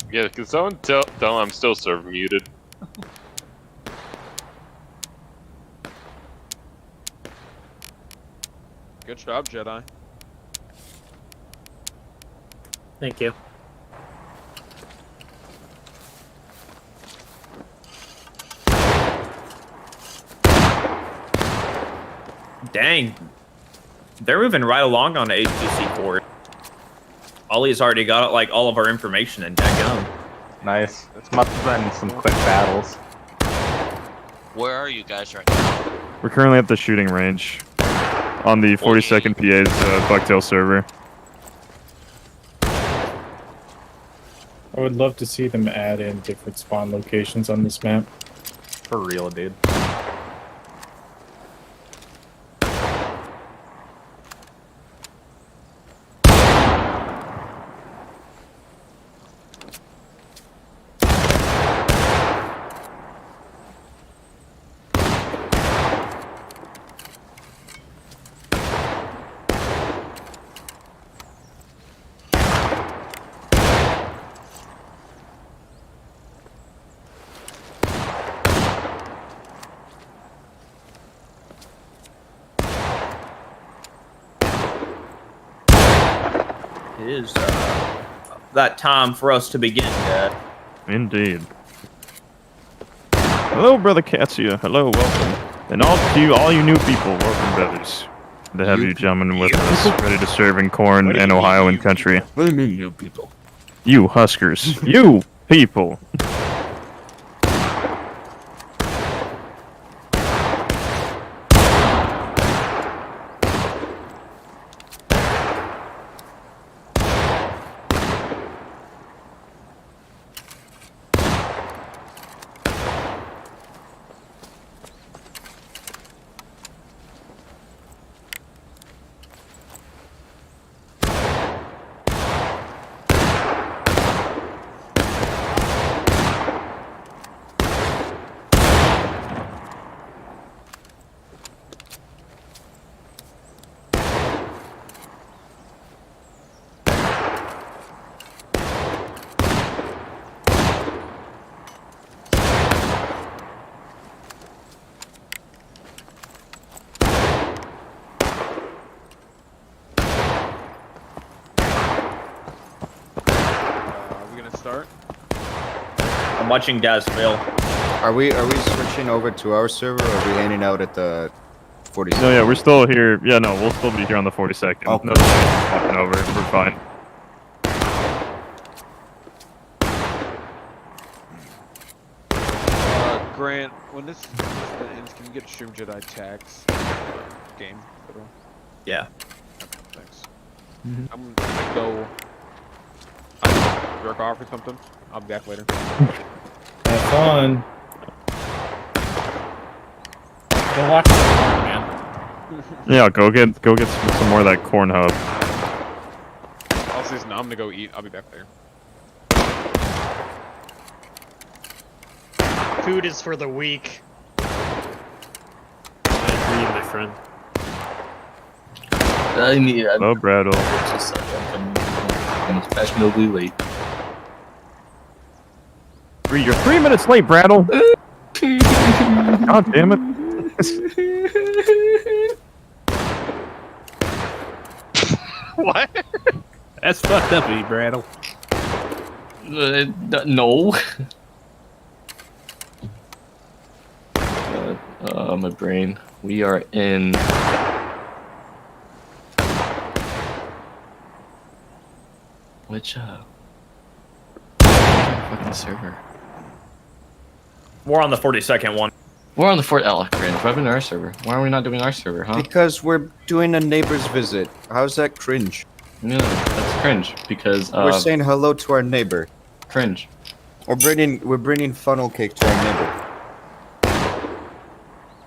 Yeah, can someone tell I'm still server muted? Good job, Jedi. Thank you. Dang. They're moving right along on the HGC core. Ollie's already got like all of our information in Daggum. Nice. This must have been some quick battles. Where are you guys right now? We're currently at the shooting range on the 42nd PA's Bucktail server. I would love to see them add in different spawn locations on this map. For real, dude. It is that time for us to begin, Dad. Indeed. Hello, Brother Katsuya. Hello, welcome. And all you new people, welcome, brothers. To have you gentlemen with us, ready to serve in corn and Ohioan country. What do you mean, you people? You Huskers. You people. Are we gonna start? I'm watching Daz fail. Are we switching over to our server, or are we hanging out at the 42nd? No, yeah, we're still here. Yeah, no, we'll still be here on the 42nd. Okay. No, walking over. We're fine. Grant, when this ends, can you get Stream Jedi tags game? Yeah. Thanks. I'm gonna go. I'm jerk off or something. I'll be back later. Have fun. Go watch man. Yeah, go get some more of that corn hub. I'll say no. I'm gonna go eat. I'll be back later. Food is for the weak. I agree, my friend. Hello, Brattle. I'm fashionably late. You're 3 minutes late, Brattle. God damn it. What? That's fucked up, E. Brattle. No. My brain. We are in. Which fucking server? We're on the 42nd one. We're on the Fort Ella, Grand. What happened to our server? Why are we not doing our server, huh? Because we're doing a neighbor's visit. How's that cringe? No, that's cringe because We're saying hello to our neighbor. cringe. We're bringing funnel cake to our neighbor.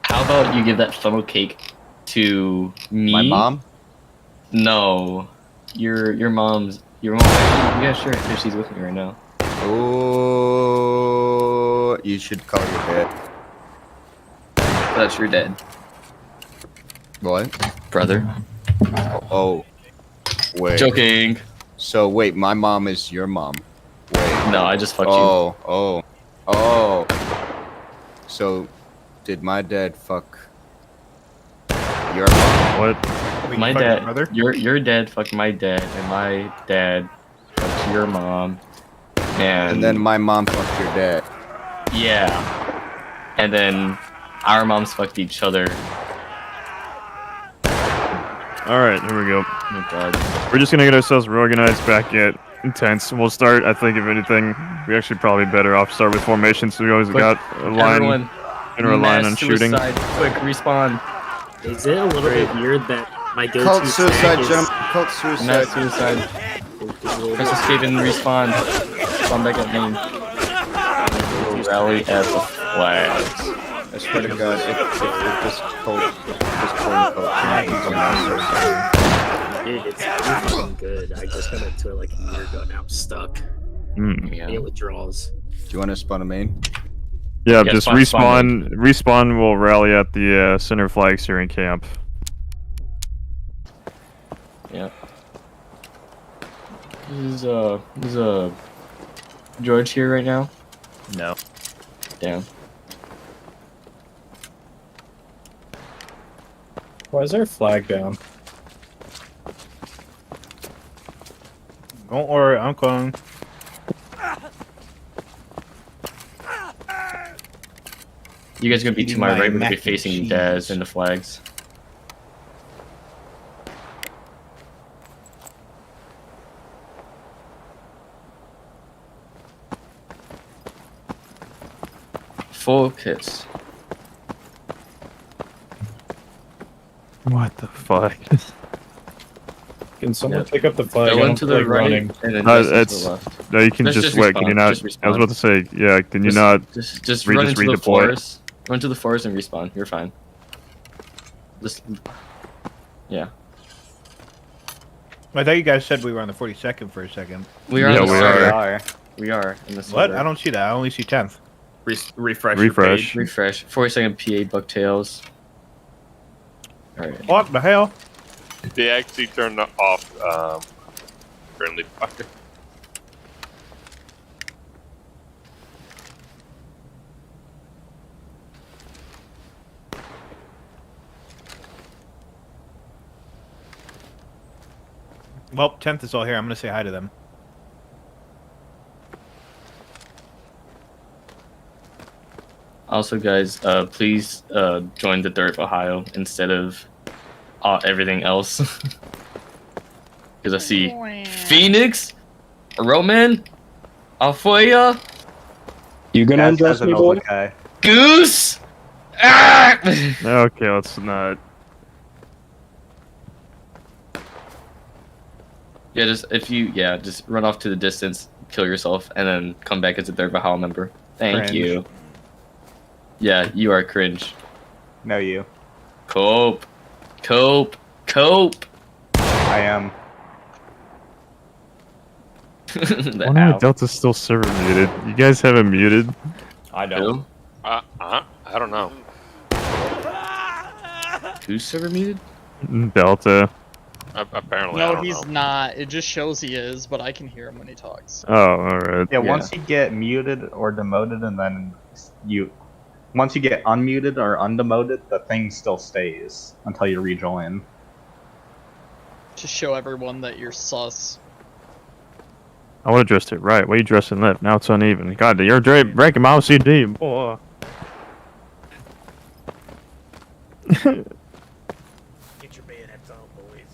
How about you give that funnel cake to me? My mom? No, your mom's. Your mom. Yeah, sure. If she's with me right now. Oh, you should call your dad. That's your dad, What? brother. Oh, wait. Joking. So wait, my mom is your mom. Wait. No, I just fucked you. Oh. So, did my dad fuck your mom? What? My dad, your dad fucked my dad, and my dad fucked your mom, And then my mom fucked your dad. yeah, and then our moms fucked each other. Alright, here we go. Oh my god. We're just gonna get ourselves reorganized back at intense. We'll start, I think, if anything, we actually probably better off start with formation, so we always Quick, got a line, everyone, or a line on mass shooting. suicide. Quick, respawn. Is it a little bit weird that my go-to Cult suicide, tag is jump. Cult suicide. Mass suicide. Press escape and respawn. Spawn back at main. We'll rally at the flags. I swear to God, if this cult happens on my server. Dude, it's pretty fucking good. I just got into it like a year ago now. I'm stuck. Yeah. It withdrawals. Do you want to spawn a main? Yeah, Yeah, just spawn- respawn will rally at the center flags here in camp. Yeah. Is George here right now? No. Damn. Why is our flag down? Don't worry, I'm coming. You guys are gonna be to my Eating my right, we're gonna be mac and facing cheese. Daz and the flags. Focus. What the fuck? Can someone Yep. pick up the flag? I Go don't into feel the like right running. and then No, just to it's the left. no, you can Let's just just wait. Can respawn, you not? just I was about to say, yeah. Can you Just- not? Just re- run just into the redeploy? forest. Run to the forest and respawn. You're fine. Just yeah. I thought you guys said we were on the 42nd for a second. We are Yeah, on the we server. are. We are in the server. What? I don't see that. I only see 10th. Refresh. Refresh. Refresh. 42nd PA Bucktails. Alright. What the hell? They actually turned off friendly fire. Well, 10th is all here. I'm gonna say hi to them. Also, guys, please join the Dirt Ohio instead of everything else. Because I see Phoenix, Roman, Alfoya, You gonna undress me, boy? Goose. Ah! Okay, let's not. Yeah, just run off to the distance, kill yourself, and then come back as a Dirt Ohio member. Thank Cringe. you. Yeah, you are cringe. No, you. Cope. I am. The Why not owl. Delta's still server muted? You guys have him muted. I don't. Who? I don't know. Who's server muted? Delta. Apparently, I No, don't he's know. not. It just shows he is, but I can hear him when he talks. Oh, alright. Yeah, Yeah. once you get muted or demoted, and then once you get unmuted or undemoted, the thing still stays until you rejoin. To show everyone that you're sus. I would have dressed it right. Why you dressing left? Now it's uneven. God, you're breaking my OCD, boy. Get your bayonets on, boys.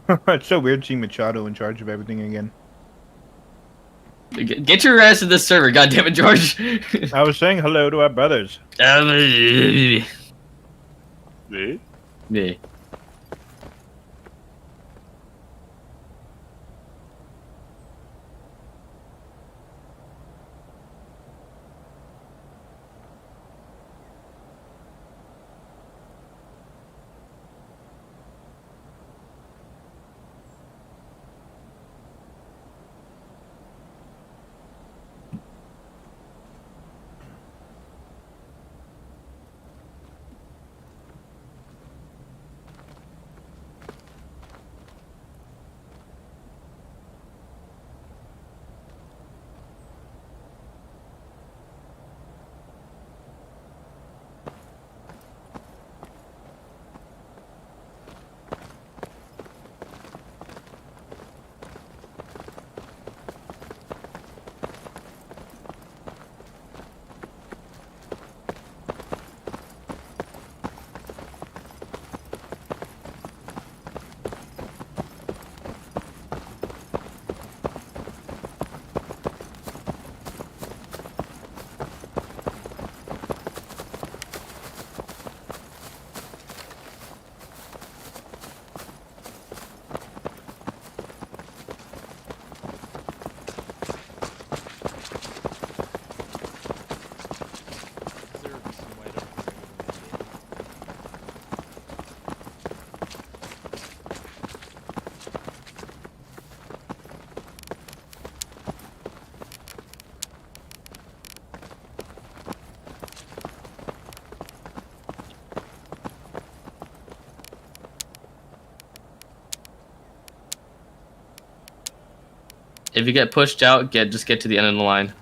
It's so weird seeing Machado in charge of everything again. Get your ass to this server, goddammit, George. I was saying hello to our brothers. See? Yeah. If you get pushed out, just get to the end of the line.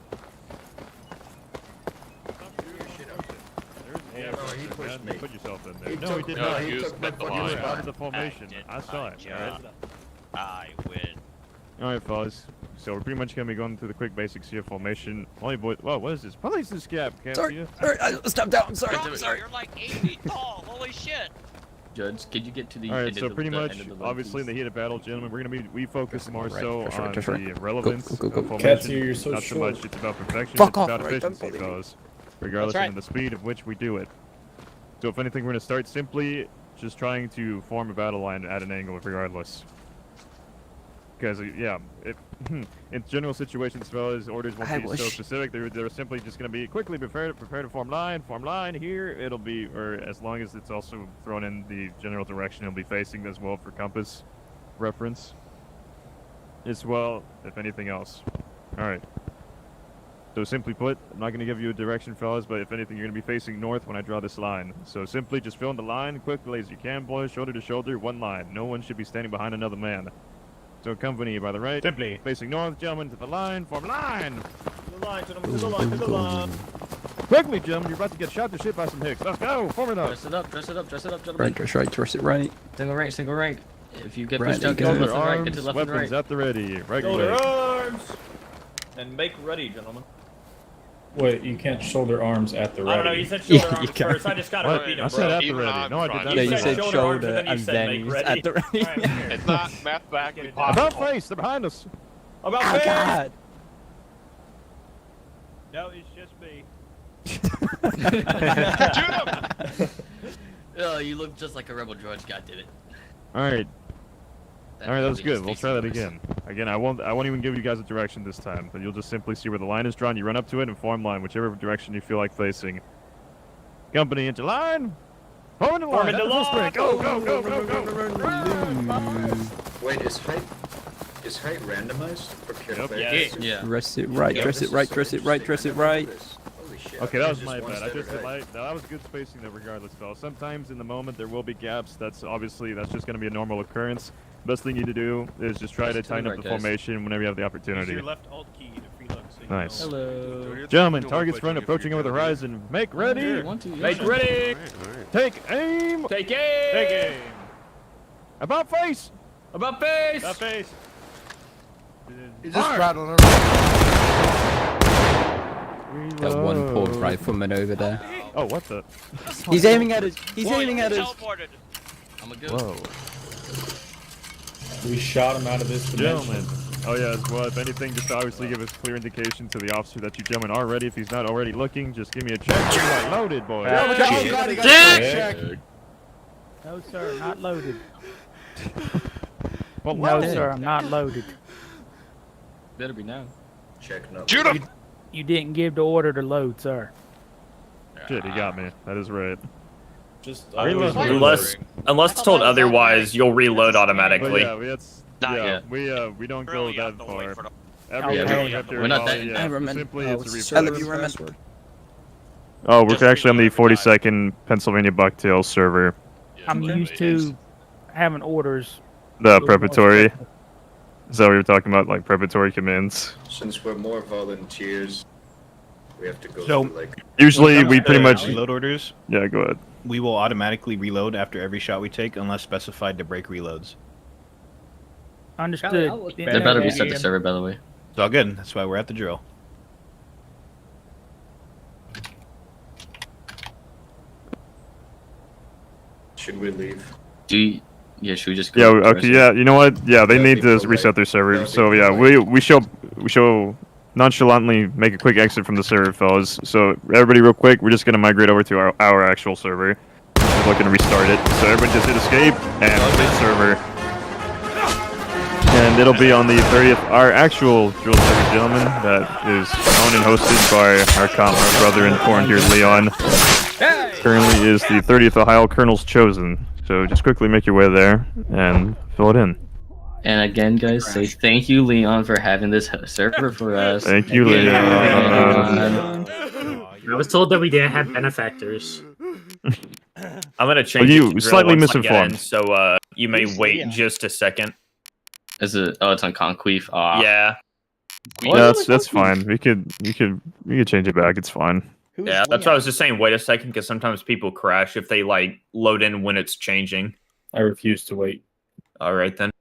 Put yourself in there. He No, took- he did No, not. he you took split my the fucking line. He spot. started the formation. I saw it. Alright. I win. Alright, fellas. So we're pretty much gonna be going through the quick basics here. Formation. Only boy. Whoa, what is this? Probably this gap. Can't see you. Sorry, I stepped out. I'm sorry. Bro, you're like 8 feet tall. Holy shit. Judge, could you get to the All right, end so of the, pretty the much, end of the line, obviously, in please? the heat of battle, gentlemen, we focus more so Press right, on press right. the relevance Go, go, of go. formation. Katsu, you're so not so short. much it's about perfection, Fuck it's off, about right, don't efficiency, bully me. fellas. Regardless That's right. of the speed of which we do it. So if anything, we're going to start simply just trying to form a battle line at an angle regardless. Because, yeah, in general situations, fellas, orders won't be so specific. They're simply just going to be quickly prepare to form line here. It'll be, or as long as it's also thrown in the general direction it'll be facing as well for compass reference. As well, if anything else. Alright. So simply put, I'm not going to give you a direction, fellas, but if anything, you're going to be facing north when I draw this line. So simply just fill in the line quickly as you can, boys, shoulder to shoulder, one line. No one should be standing behind another man. So company by the right. Simply. Facing north, gentlemen, to the line, form line! To the line, gentlemen, to the line, to the line. Quickly, gentlemen, you're about to get shot to shit by some hicks. Let's go, form it up! Dress it up, dress it up, dress it up, gentlemen. Right, dress right, dress it right. Single rank, single rank. If you get Right, pushed out, get go. to the Shoulder left and right, get to arms, the left and weapons right. at the ready. Right Shoulder leg. arms! And make ready, gentlemen. Wait, you can't shoulder arms at the I ready. don't know, you said Yeah, shoulder you arms can. first. I just gotta What? repeat I them, said bro. at the Even ready. I'm No, I did trying not. to- Yeah, You you said said shoulder shoulder arms, and then you and said then make you ready. at the ready. Alright, I'm here. It's not mathematically About possible. face, they're behind us. About Oh face! God! No, it's just me. Shoot him! Oh, you look just like a rebel, George. God damn it. Alright. Alright, that was Just good. We'll face try that numbers. again. Again, I won't even give you guys a direction this time, but you'll just simply see where the line is drawn. You run up to it and form line, whichever direction you feel like facing. Company into line. Form into line. into That's the line. sprint. Go, go, go, go, go. Wait, is height randomized for Yep. Yes. Yeah. Dress it right, dress it right, dress it right, dress it right. Holy shit. Okay, I that thought was it my one bad. I side just of height. lied. That was good spacing though, regardless, fellas. Sometimes in the moment there will be gaps. That's obviously just going to be a normal occurrence. Best thing you need to do is just try to Just to the tighten up right, the guys. formation whenever you have the Use opportunity. your left alt key to free look. So you Nice. know. Hello. Gentlemen, targets front approaching over the horizon. Make ready. One, two, Make yeah. ready! Take aim. Take aim! Take aim. About face. About face! About face. You just rattled That one poor rifleman over there. Oh, what the? He's aiming at us. He's aiming at us. Teleported. I'm a good. Whoa. We shot him out of this dimension. Gentlemen. Oh yeah, well, if anything, just obviously give us clear indication to the officer that you gentlemen are ready. If he's not already looking, just give me a check. You are loaded, boy. Check! No, sir, not loaded. Well, No, sir, I'm not loaded. Better be now. Check no. Shoot him! You didn't give the order to load, sir. Shit, he got me. That is right. Just Reload. Unless told otherwise, you'll reload But automatically. yeah, it's, Not yeah, yet. we don't go Really, that don't wait far. for the- Every Yeah, time we- after we're not all, that- yeah, Everman. simply Oh, it's what's a the refresh. server password? Oh, we're Just actually on the reload every 42nd Pennsylvania Bucktail server, I'm used to having orders. the preparatory. Is that what you're talking about, like preparatory commands? Since we're more volunteers, we have to go So- through like. Usually, we pretty much. reload orders. Yeah, go ahead. We will automatically reload after every shot we take, unless specified to break reloads. Understood. They better reset the server, by the way. It's all good. That's why we're at the drill. Should we leave? Yeah, should we just Yeah, go? okay, yeah, you know what? Yeah, they That'd need be to polite. reset their server. That'd be So yeah, polite. we shall nonchalantly make a quick exit from the server, fellas. So everybody, real quick, we're just gonna migrate over to our actual server. We're looking to restart it. So everybody just hit escape and quit server. And it'll be on the 30th, our actual drill server, gentlemen, that is owned and hosted by our brother and foreign dear Leon. Currently is the 30th Ohio Colonel's Chosen. So just quickly make your way there and fill it in. And again, guys, say thank you, Leon, for having this server for us. Thank you, Leon. I was told that we didn't have benefactors. I'm gonna change you it to slightly drill once I get in, misinformed. so you may Who's wait Leon? just a second. Is it? Oh, it's on Conqueef. Ah. Yeah, Yeah, that's fine. We could change it back. It's fine. Who's yeah. That's what I was just saying. Wait a second, because sometimes people crash if they like load in when it's changing. I refuse to wait. All right then.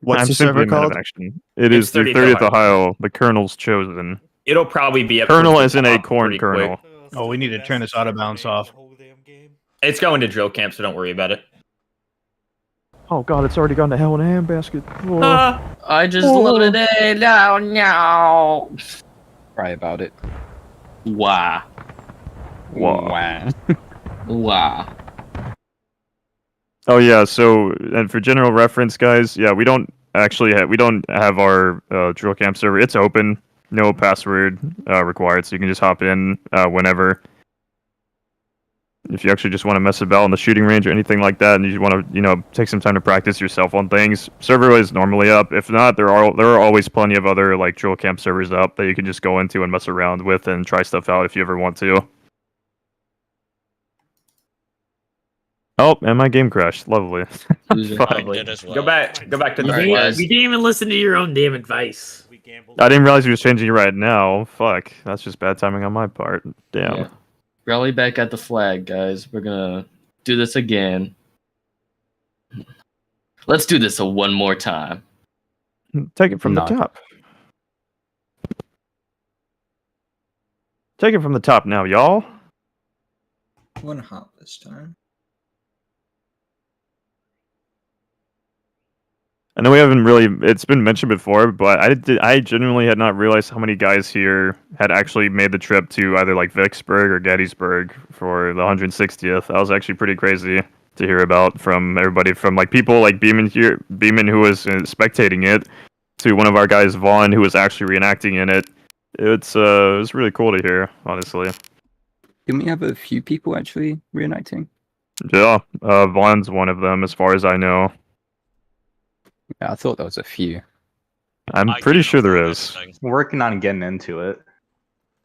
What's I'm the simply server a man of called? action. It It's is the 30th 30th Ohio. Ohio, the Colonel's Chosen. It'll probably be up Colonel towards as the in a top corn pretty kernel. quick. Oh, we need to turn this out of bounds off. It's going to drill camp, so don't worry about it. Oh god, it's already gone to hell in a handbasket. I just loaded it. No. Cry about it. Wow. Wow. Wow. Oh yeah, so and for general reference, guys, yeah, we don't have our drill camp server. It's open, no password required, so you can just hop in whenever. If you actually just want to mess about on the shooting range or anything like that, and you want to, take some time to practice yourself on things, server is normally up. If not, there are always plenty of other like drill camp servers up that you can just go into and mess around with and try stuff out if you ever want to. Oh, and my game crashed. Lovely. Fuck. I did as well. Go back to the Alright, flag. guys. We didn't even listen to your own damn advice. I didn't realize he was changing it right now. Fuck. That's just bad timing on my part. Damn. Yeah. Rally back at the flag, guys. We're gonna do this again. Let's do this one more time. Take it from the top. Take it from the top now, y'all. One hop this time. I know we haven't really, it's been mentioned before, but I genuinely had not realized how many guys here had actually made the trip to either like Vicksburg or Gettysburg for the 160th. That was actually pretty crazy to hear about from everybody, from like people like Beeman who was spectating it, to one of our guys, Vaughn, who was actually reenacting in it. It was really cool to hear, honestly. Didn't we have a few people actually reenacting? Yeah, Vaughn's one of them, as far as I know. Yeah, I thought there was a few. I'm pretty sure there is. Working on getting into it.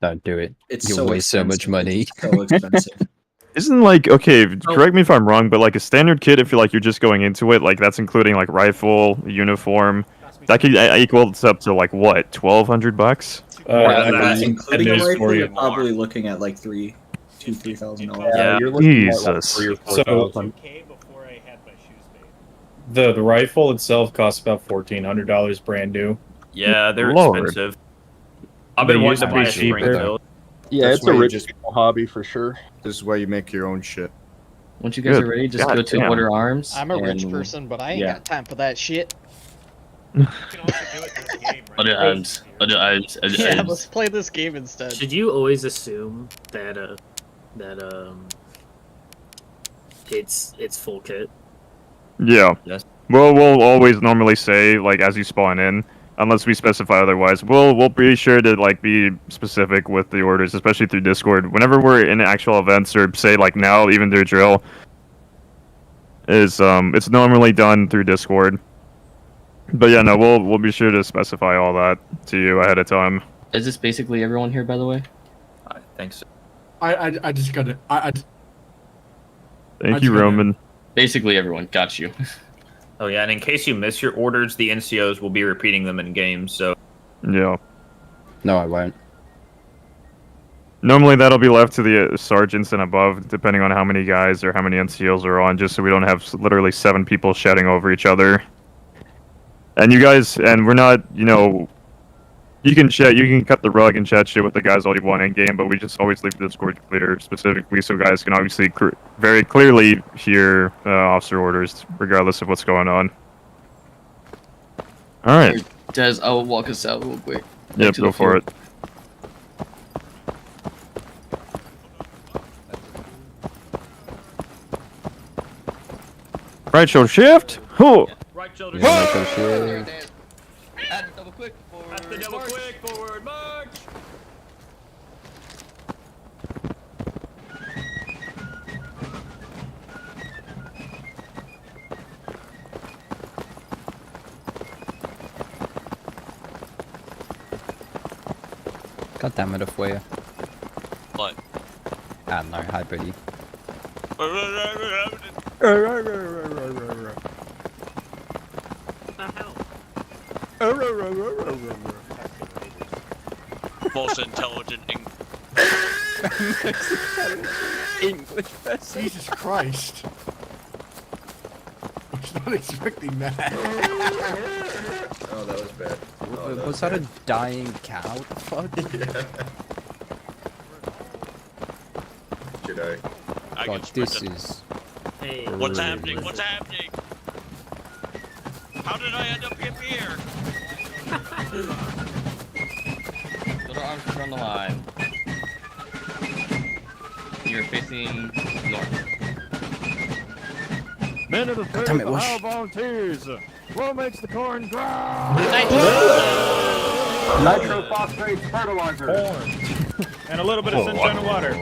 Don't do it. It's You so waste so much expensive. money. It's so expensive. Isn't like, okay, correct me if I'm wrong, but like a standard kit, if you're just going into it, like that's including like rifle, uniform, that could equal up to like what, $1,200? Including a news for rifle, you. you're probably looking at like $3,000. Yeah. You're looking at, like, Jesus. 3,000 or So- 4,000. The rifle itself costs about $1,400 brand new. Yeah, they're Lord. expensive. I've been They wanting used to to buy be a spring cheaper. tilt. Yeah, That's it's why a you rich just- people hobby for sure. This is why you make your own shit. Once you guys Good. are ready, just God go to damn. order arms. I'm a rich and- person, but I ain't yeah. got time for that shit. Other arms. Other arms. Other Yeah, arms. let's play this game instead. Should you always assume that it's full kit? Yeah. Yes. Well, we'll always normally say, like, as you spawn in, unless we specify otherwise. We'll be sure to, like, be specific with the orders, especially through Discord. Whenever we're in actual events, or say, like, now, even through drill, it's normally done through Discord. But yeah, no, we'll be sure to specify all that to you ahead of time. Is this basically everyone here, by the way? I think so. I just got it. Thank you, Roman. Basically everyone. Got you. Oh yeah, and in case you miss your orders, the NCOs will be repeating them in game. So Yeah. No, I won't. Normally that'll be left to the sergeants and above, depending on how many guys or how many NCOs are on, just so we don't have literally 7 people shouting over each other. And you guys, and we're not, you know, you can cut the rug and chat shit with the guys all you want in game, but we just always leave the Discord clear specifically so guys can obviously very clearly hear officer orders, regardless of what's going on. All right. Des, I will walk us out real quick. Yep, go for it. Right shoulder shift. Oh. right shoulder. shift. At the double quick forward. At the double quick forward march. God damn it, Afuea. What? Ah, no, hi, buddy. Most intelligent English person. Jesus Christ. I was not expecting that. Oh, that was bad. Was that a dying cow? What the fuck? Jedi. God, this is... Hey, What's happening? What's happening? How did I end up here? Little arms from the line. You're facing north. Men of the third Damn it, Ohio Wash. Volunteers. What makes the corn grow? Nitrophosphate fertilizer. Corn. And a little bit of sunshine and water.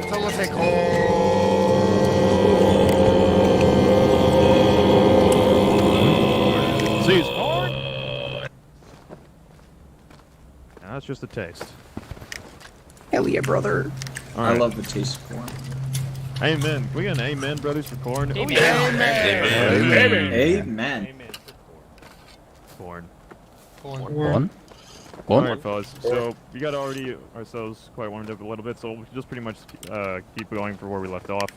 So let's take Seize corn. Now that's just a taste. Hell yeah, brother. All I right. love the taste of corn. Amen. Can we get an amen, brothers, for corn? Oh, Amen. yeah. Amen. Corn. One? All right, fellas. So we got already ourselves quite warmed up a little bit, so we'll just pretty much keep going for where we left off.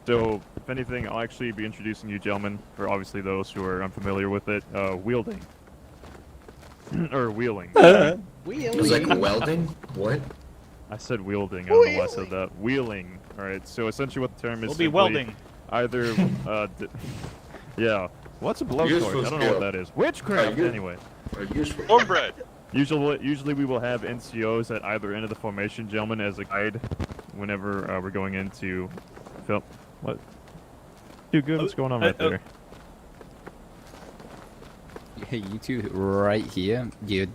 So, if anything, I'll actually be introducing you gentlemen, for obviously those who are unfamiliar with it, wielding. Or wheeling. It was like welding? What? I said wielding, I don't know why I said that. Wheeling. Alright, so essentially what the term is We'll be simply welding. either, yeah. What's a blowtorch? Useful I don't know what skill. that is. Witchcraft, you- anyway. Useful. Cornbread. Usually we will have NCOs at either end of the formation, gentlemen, as a guide whenever we're going into film. What? Dude, good. What's going on right there? Hey, you two right here, you're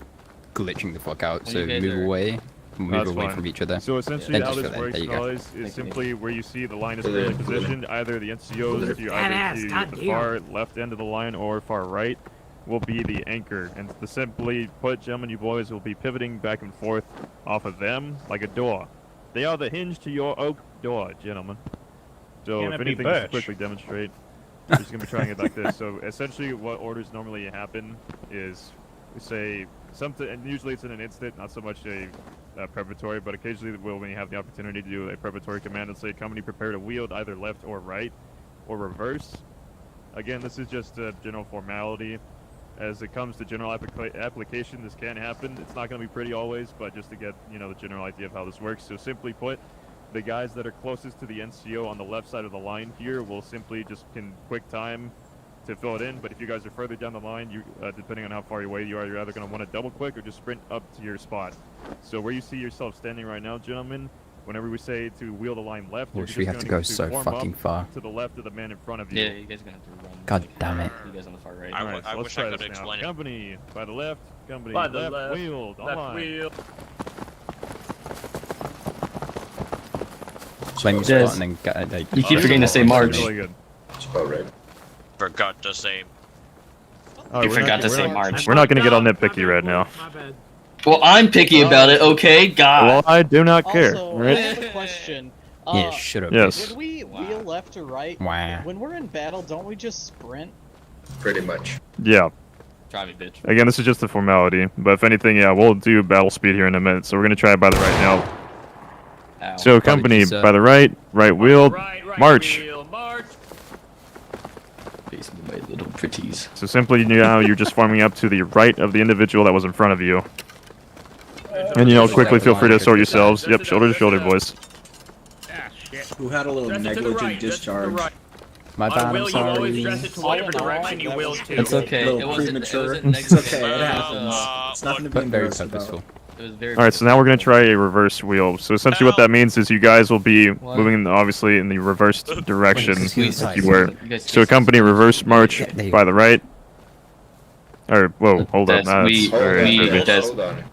glitching the fuck out, so You guys move are- away. Move That's away fine. from each other. So essentially Thank how you this for that. works, There you go. fellas, is simply where you see the line is Blue. clearly positioned, either the NCOs to either Badass, to the goddamn. far left end of the line or far right will be the anchor. And to simply put, gentlemen, you boys will be pivoting back and forth off of them like a door. They are the hinge to your oak door, gentlemen. So Can if it be anything, just birch? quickly demonstrate. We're just gonna be trying it like this. So essentially, what orders normally happen is, we say something, and usually it's in an instant, not so much a preparatory, but occasionally when you have the opportunity to do a preparatory command and say, company prepare to wield either left or right, or reverse. Again, this is just a general formality. As it comes to general application, this can happen. It's not going to be pretty always, but just to get, you know, the general idea of how this works. So simply put, the guys that are closest to the NCO on the left side of the line here will simply just can quick time to fill it in. But if you guys are further down the line, you depending on how far away you are, you're either going to want to double click or just sprint up to your spot. So where you see yourself standing right now, gentlemen, whenever we say to wheel the line left, Or you're should we just have to going go so warm fucking up far? to the left of the man in front of you. Yeah, you guys are gonna have to run. God damn it. You guys on the far right. All right, so I let's wish I try could this now. explain it. Company by the left, company By the left, left, wheeled, left online. wheel. Blame your Yes. spot and then get You keep forgetting to say March. Really good. It's about right. Forgot to say. All You we're forgot not- to we're say not- March. We're not going to get all nitpicky right now. Well, I'm picky about it, okay? God. Well, I do not care. Also, Right? I have a question. Yeah, shut up. Yes. When we wheel left or right, Wow. when we're in battle, don't we just sprint? Pretty much. Yeah. Try me, bitch. Again, this is just a formality, but if anything, yeah, we'll do battle speed here in a minute. So we're gonna try it by the right now. Ow. So company Apologies, sir. by the right wheel, march. Basically, my little pretties. So simply now you're just forming up to the right of the individual that was in front of you, and quickly feel free to sort yourselves. Yep, shoulder to shoulder, boys. Who had a little negligent discharge? My bad, I'm sorry. to whatever direction you will to. It's okay. A little It wasn't premature. negative. It's okay, it happens. It's nothing to be But very embarrassed about. purposeful. It was very. All right, so now we're gonna try a reverse wheel. So essentially, what that means is you guys will be moving obviously in the reversed direction, Squeeze. if you were. You guys So company reverse march Yeah, there you by the right. Or whoa, hold on, That's- we- that's very we- heavy. that's- Hold on.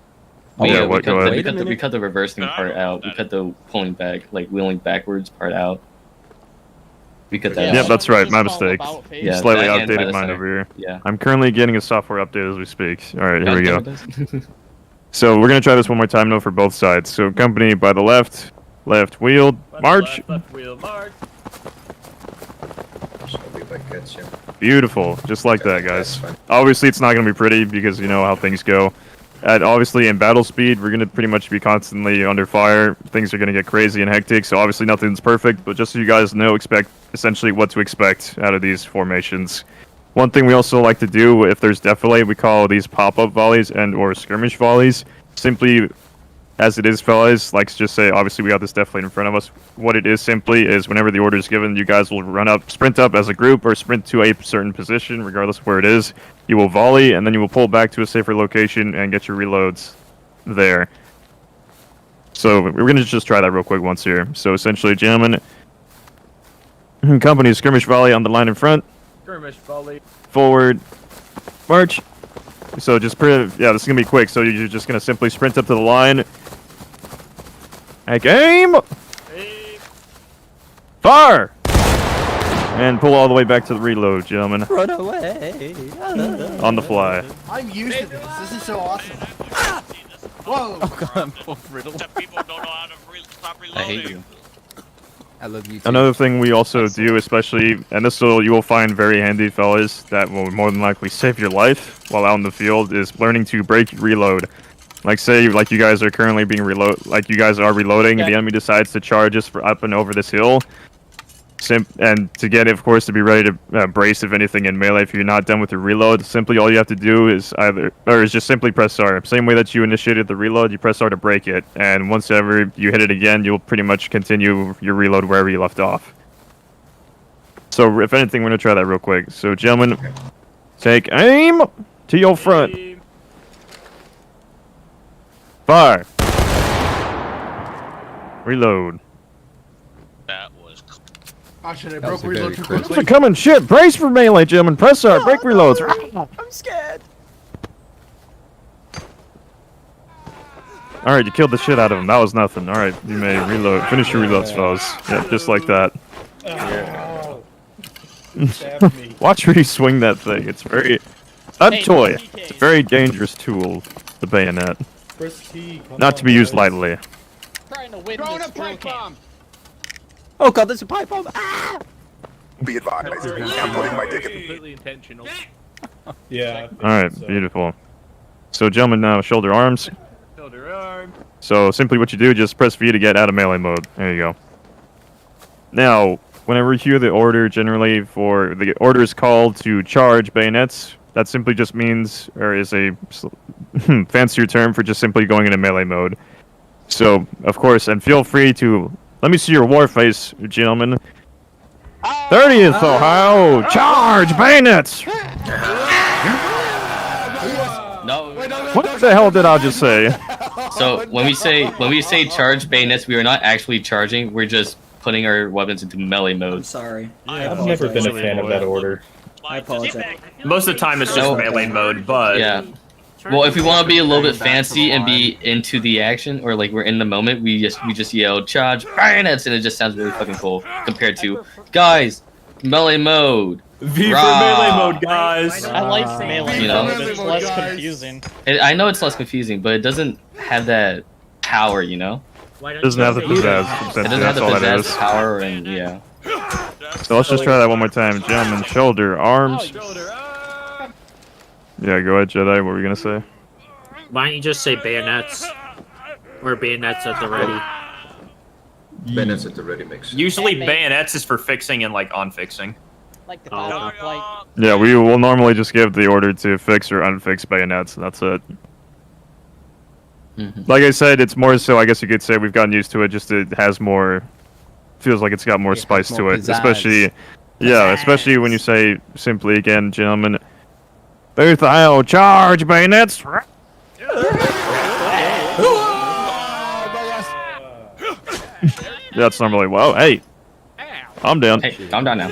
Yeah, we what, go cut the- ahead. we cut the reversing part out. We cut the pulling back, like wheeling backwards part out. We cut that. Yep, out. that's right. My Just mistake. about face. Yeah, Slightly that and by outdated the mine center. over here. Yeah. I'm currently getting a software update as we speak. All right, here we go. go. So we're gonna try this one more time, though, for both sides. So company by the left wheeled, march. Left wheel, march. So we like gets you. Beautiful, just like that, Okay, guys. that's fine. Obviously, it's not gonna be pretty because you know how things go. Obviously, in battle speed, we're gonna pretty much be constantly under fire. Things are gonna get crazy and hectic. So obviously, nothing's perfect. But just so you guys know, expect essentially what to expect out of these formations. One thing we also like to do, if there's defilade, we call these pop-up volleys and/or skirmish volleys. Simply, as it is, fellas, like just say, obviously we got this defilade in front of us. What it is simply is whenever the order is given, you guys will run up, sprint up as a group, or sprint to a certain position, regardless of where it is. You will volley, and then you will pull back to a safer location and get your reloads there. So we're gonna just try that real quick once here. So essentially, gentlemen, company skirmish volley on the line in front. Skirmish volley. Forward, march. So just this is gonna be quick. So you're just gonna simply sprint up to the line. Take aim. Fire. And pull all the way back to the reload, gentlemen. Run away. On the fly. I'm used to this. This is so awesome. Whoa! Oh god, I'm full riddle. Some people don't know how to stop I reloading. hate you. I love you too. Another thing we also do, especially, and you will find very handy, fellas, that will more than likely save your life while out in the field, is learning to break reload. Like say, like you guys are currently being reloading, the enemy decides to charge us for up and over this hill. And to get it, of course, to be ready to brace if anything in melee. If you're not done with your reload, simply all you have to do is just simply press R. Same way that you initiated the reload, you press R to break it. And once ever you hit it again, you'll pretty much continue your reload wherever you left off. So if anything, we're gonna try that real quick. So gentlemen, take aim to your front. Fire. Reload. That was. Oh shit, I That was broke a reload very too quick- It's a quickly. coming shit. Brace for melee, gentlemen. Press R. Break reloads. I'm scared. All right, you killed the shit out of him. That was nothing. All right, you may reload. Finish your reloads, fellas. Yep, just like that. Watch where you swing that thing. It's very a toy. It's a very dangerous tool, the bayonet. Not to be used lightly. Trying to win Throwing this a pipe drill camp. bomb! Oh god, there's a pipe bomb. Ah! Be advised, I'm putting my dick in. Completely intentional. Yeah. All right, beautiful. So, gentlemen, now shoulder arms. Shoulder arm. So simply what you do, just press V to get out of melee mode. There you go. Now, whenever you hear the order, generally for the order is called to charge bayonets, that simply just means, or is a fancier term for just simply going into melee mode. So, of course, and feel free to, let me see your war face, gentlemen. 30th Ohio, charge bayonets! No. What the hell did I just say? So when we say charge bayonets, we are not actually charging. We're just putting our weapons into melee mode. I'm sorry. I've never been a fan of that order. I apologize. Most of the time it's just melee mode, but Yeah. Well, if we want to be a little bit fancy and be into the action, or like we're in the moment, we just yell charge bayonets, and it just sounds really fucking cool compared to guys melee mode. V for Rah. melee mode, guys. I like melee You know? mode. It's less confusing. I know it's less confusing, but it doesn't have that power, you know? It doesn't have the pizzazz. It doesn't have the That's all that is. pizzazz power, and yeah. So let's just try that one more time. Gentlemen, shoulder, arms. Yeah, go ahead, Jedi. What were you gonna say? Why don't you just say bayonets? Or bayonets at the ready. Bayonets at the ready mix. Usually bayonets is for fixing and like on fixing. Like the battle, like Yeah, we will normally just give the order to fix or unfix bayonets. That's it. Like I said, it's more so, I guess you could say we've gotten used to it, just it has more, feels like it's got more spice to more it. pizzazz. Especially, yeah, especially when you say simply again, gentlemen, Booth Ohio, charge bayonets! That's normally, well, hey, I'm down. Hey, calm down now.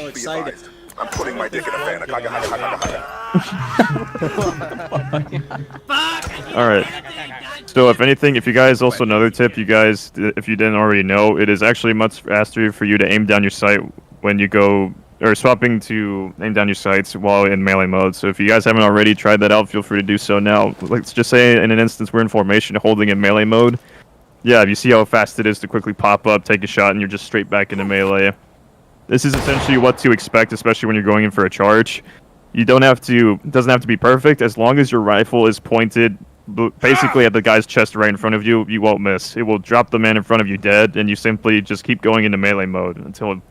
Excited. I'm putting my dick in a fan. Alright. So if anything, if you guys also another tip, you guys, if you didn't already know, it is actually much faster for you to aim down your sight when you go, or swapping to aim down your sights while in melee mode. So if you guys haven't already tried that out, feel free to do so now. Let's just say in an instance we're in formation holding in melee mode. Yeah, if you see how fast it is to quickly pop up, take a shot, and you're just straight back into melee. This is essentially what to expect, especially when you're going in for a charge. You don't have to, it doesn't have to be perfect. As long as your rifle is pointed basically at the guy's chest right in front of you, you won't miss. It will drop the man in front of you dead, and you simply just keep going into melee mode until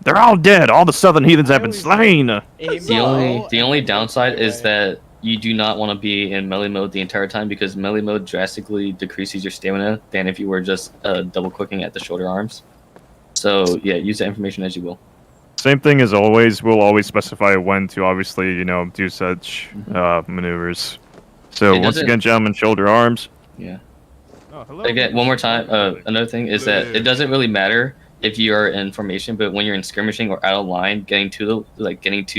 they're all dead. All the southern heathens have been slain. The only downside is that you do not want to be in melee mode the entire time, because melee mode drastically decreases your stamina than if you were just double clicking at the shoulder arms. So yeah, use that information as you will. Same thing as always. We'll always specify when to obviously, you know, do such maneuvers. So It once doesn't- again, gentlemen, shoulder arms. Yeah. Again, one more time. Another thing is that it doesn't really matter if you are in formation, but when you're in skirmishing or out of line, getting to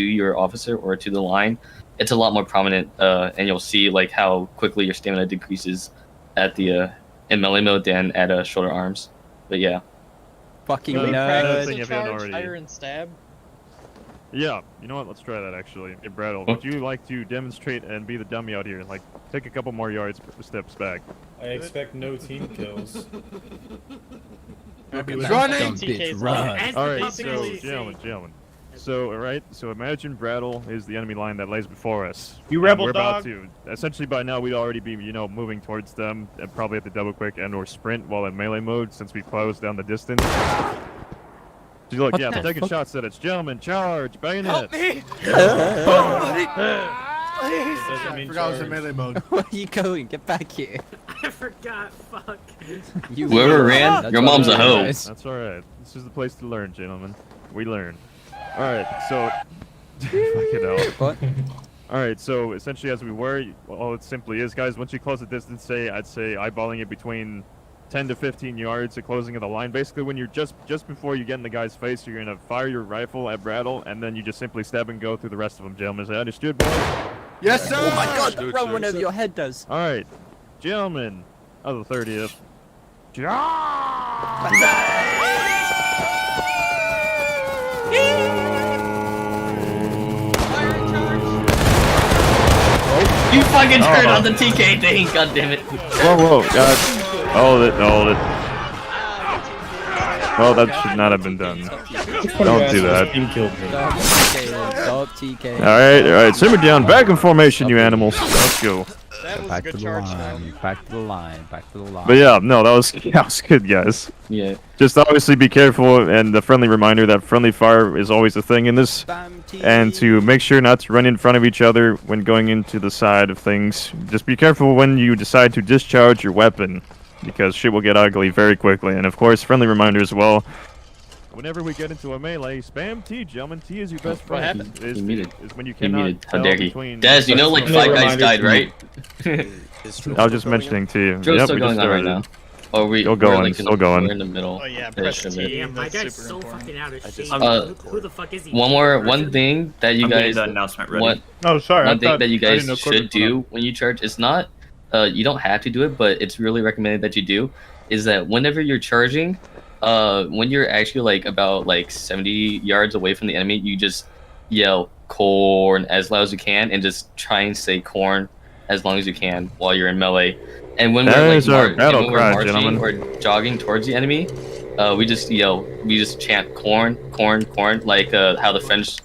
your officer or to the line, it's a lot more prominent, and you'll see like how quickly your stamina decreases at the in melee mode than at shoulder arms. But yeah. Fucking Can we practice thing a if you haven't charge, already- fire, and stab? Yeah, you know what? Let's try that actually. Hey, Brattle, would you like to demonstrate and be the dummy out here? Like, take a couple more steps back. I expect no team kills. Running, TK's bitch, run. left. Alright, so, gentlemen. So, alright, so imagine Brattle is the enemy line that lays before us. You And rebel we're dog. about to. Essentially, by now, we'd already be, you know, moving towards them, and probably at the double quick and or sprint while in melee mode, since we closed down the distance. So look, What yeah, the I'm taking shots at it. Gentlemen, charge! Bayonet! I forgot I was in melee mode. Where are you going? Get back here. I forgot, fuck. You Whoever weirdo. ran, That's your what mom's I a hoe. realized. That's alright. This is the place to learn, gentlemen. We learn. Alright, so... Fucking hell. What? Alright, so essentially as we were, all it simply is, guys, once you close the distance, I'd say eyeballing it between 10 to 15 yards to closing of the line. Basically, when you're just before you get in the guy's face, you're going to fire your rifle at Brattle, and then you just simply stab and go through the rest of them, gentlemen. Is that understood, boys? Yes, sir! Oh my god, the run went over your head does. Alright, gentlemen of the 30th. You fucking turned on the TK thing, god damn it. Whoa, God. Hold it. Well, that should not have been done. Don't do that. Team killed me. Stop TK. Alright, simmer down. Back in formation, you animals. Let's go. That was Back a to good the charge. line. Back to the line. Back to the line. But yeah, no, that was good, guys. Yeah. Just obviously be careful, and the friendly reminder that friendly fire is always a thing in this. And to make sure not to run in front of each other when going into the side of things. Just be careful when you decide to discharge your weapon, because shit will get ugly very quickly. And of course, friendly reminder as well, whenever we get into a melee, spam T, gentlemen. T is your best What friend. happened? Is, He muted. is when you He cannot muted. How tell dare he? between... Daz, you know like 5 guys died, right? Is I was just mentioning T. Drill's Yep, still we going just on right started. now. Or we, Still we're going, like still going. We're in the middle. Oh yeah, ish press of T. it. Damn, my That's guy's super so important. fucking out of shape. Who the fuck is he? One thing that you I'm getting guys, the announcement ready. one, Oh, sorry. one thing that you guys should do when you charge, it's not, you don't have to do it, but it's really recommended that you do, is that whenever you're charging, when you're actually like about like 70 yards away from the enemy, you just yell corn as loud as you can and just try and say corn as long as you can while you're in melee. And when That we're like is our battle cry, marching gentlemen. or jogging towards the enemy, we just chant corn, corn, corn, like how the French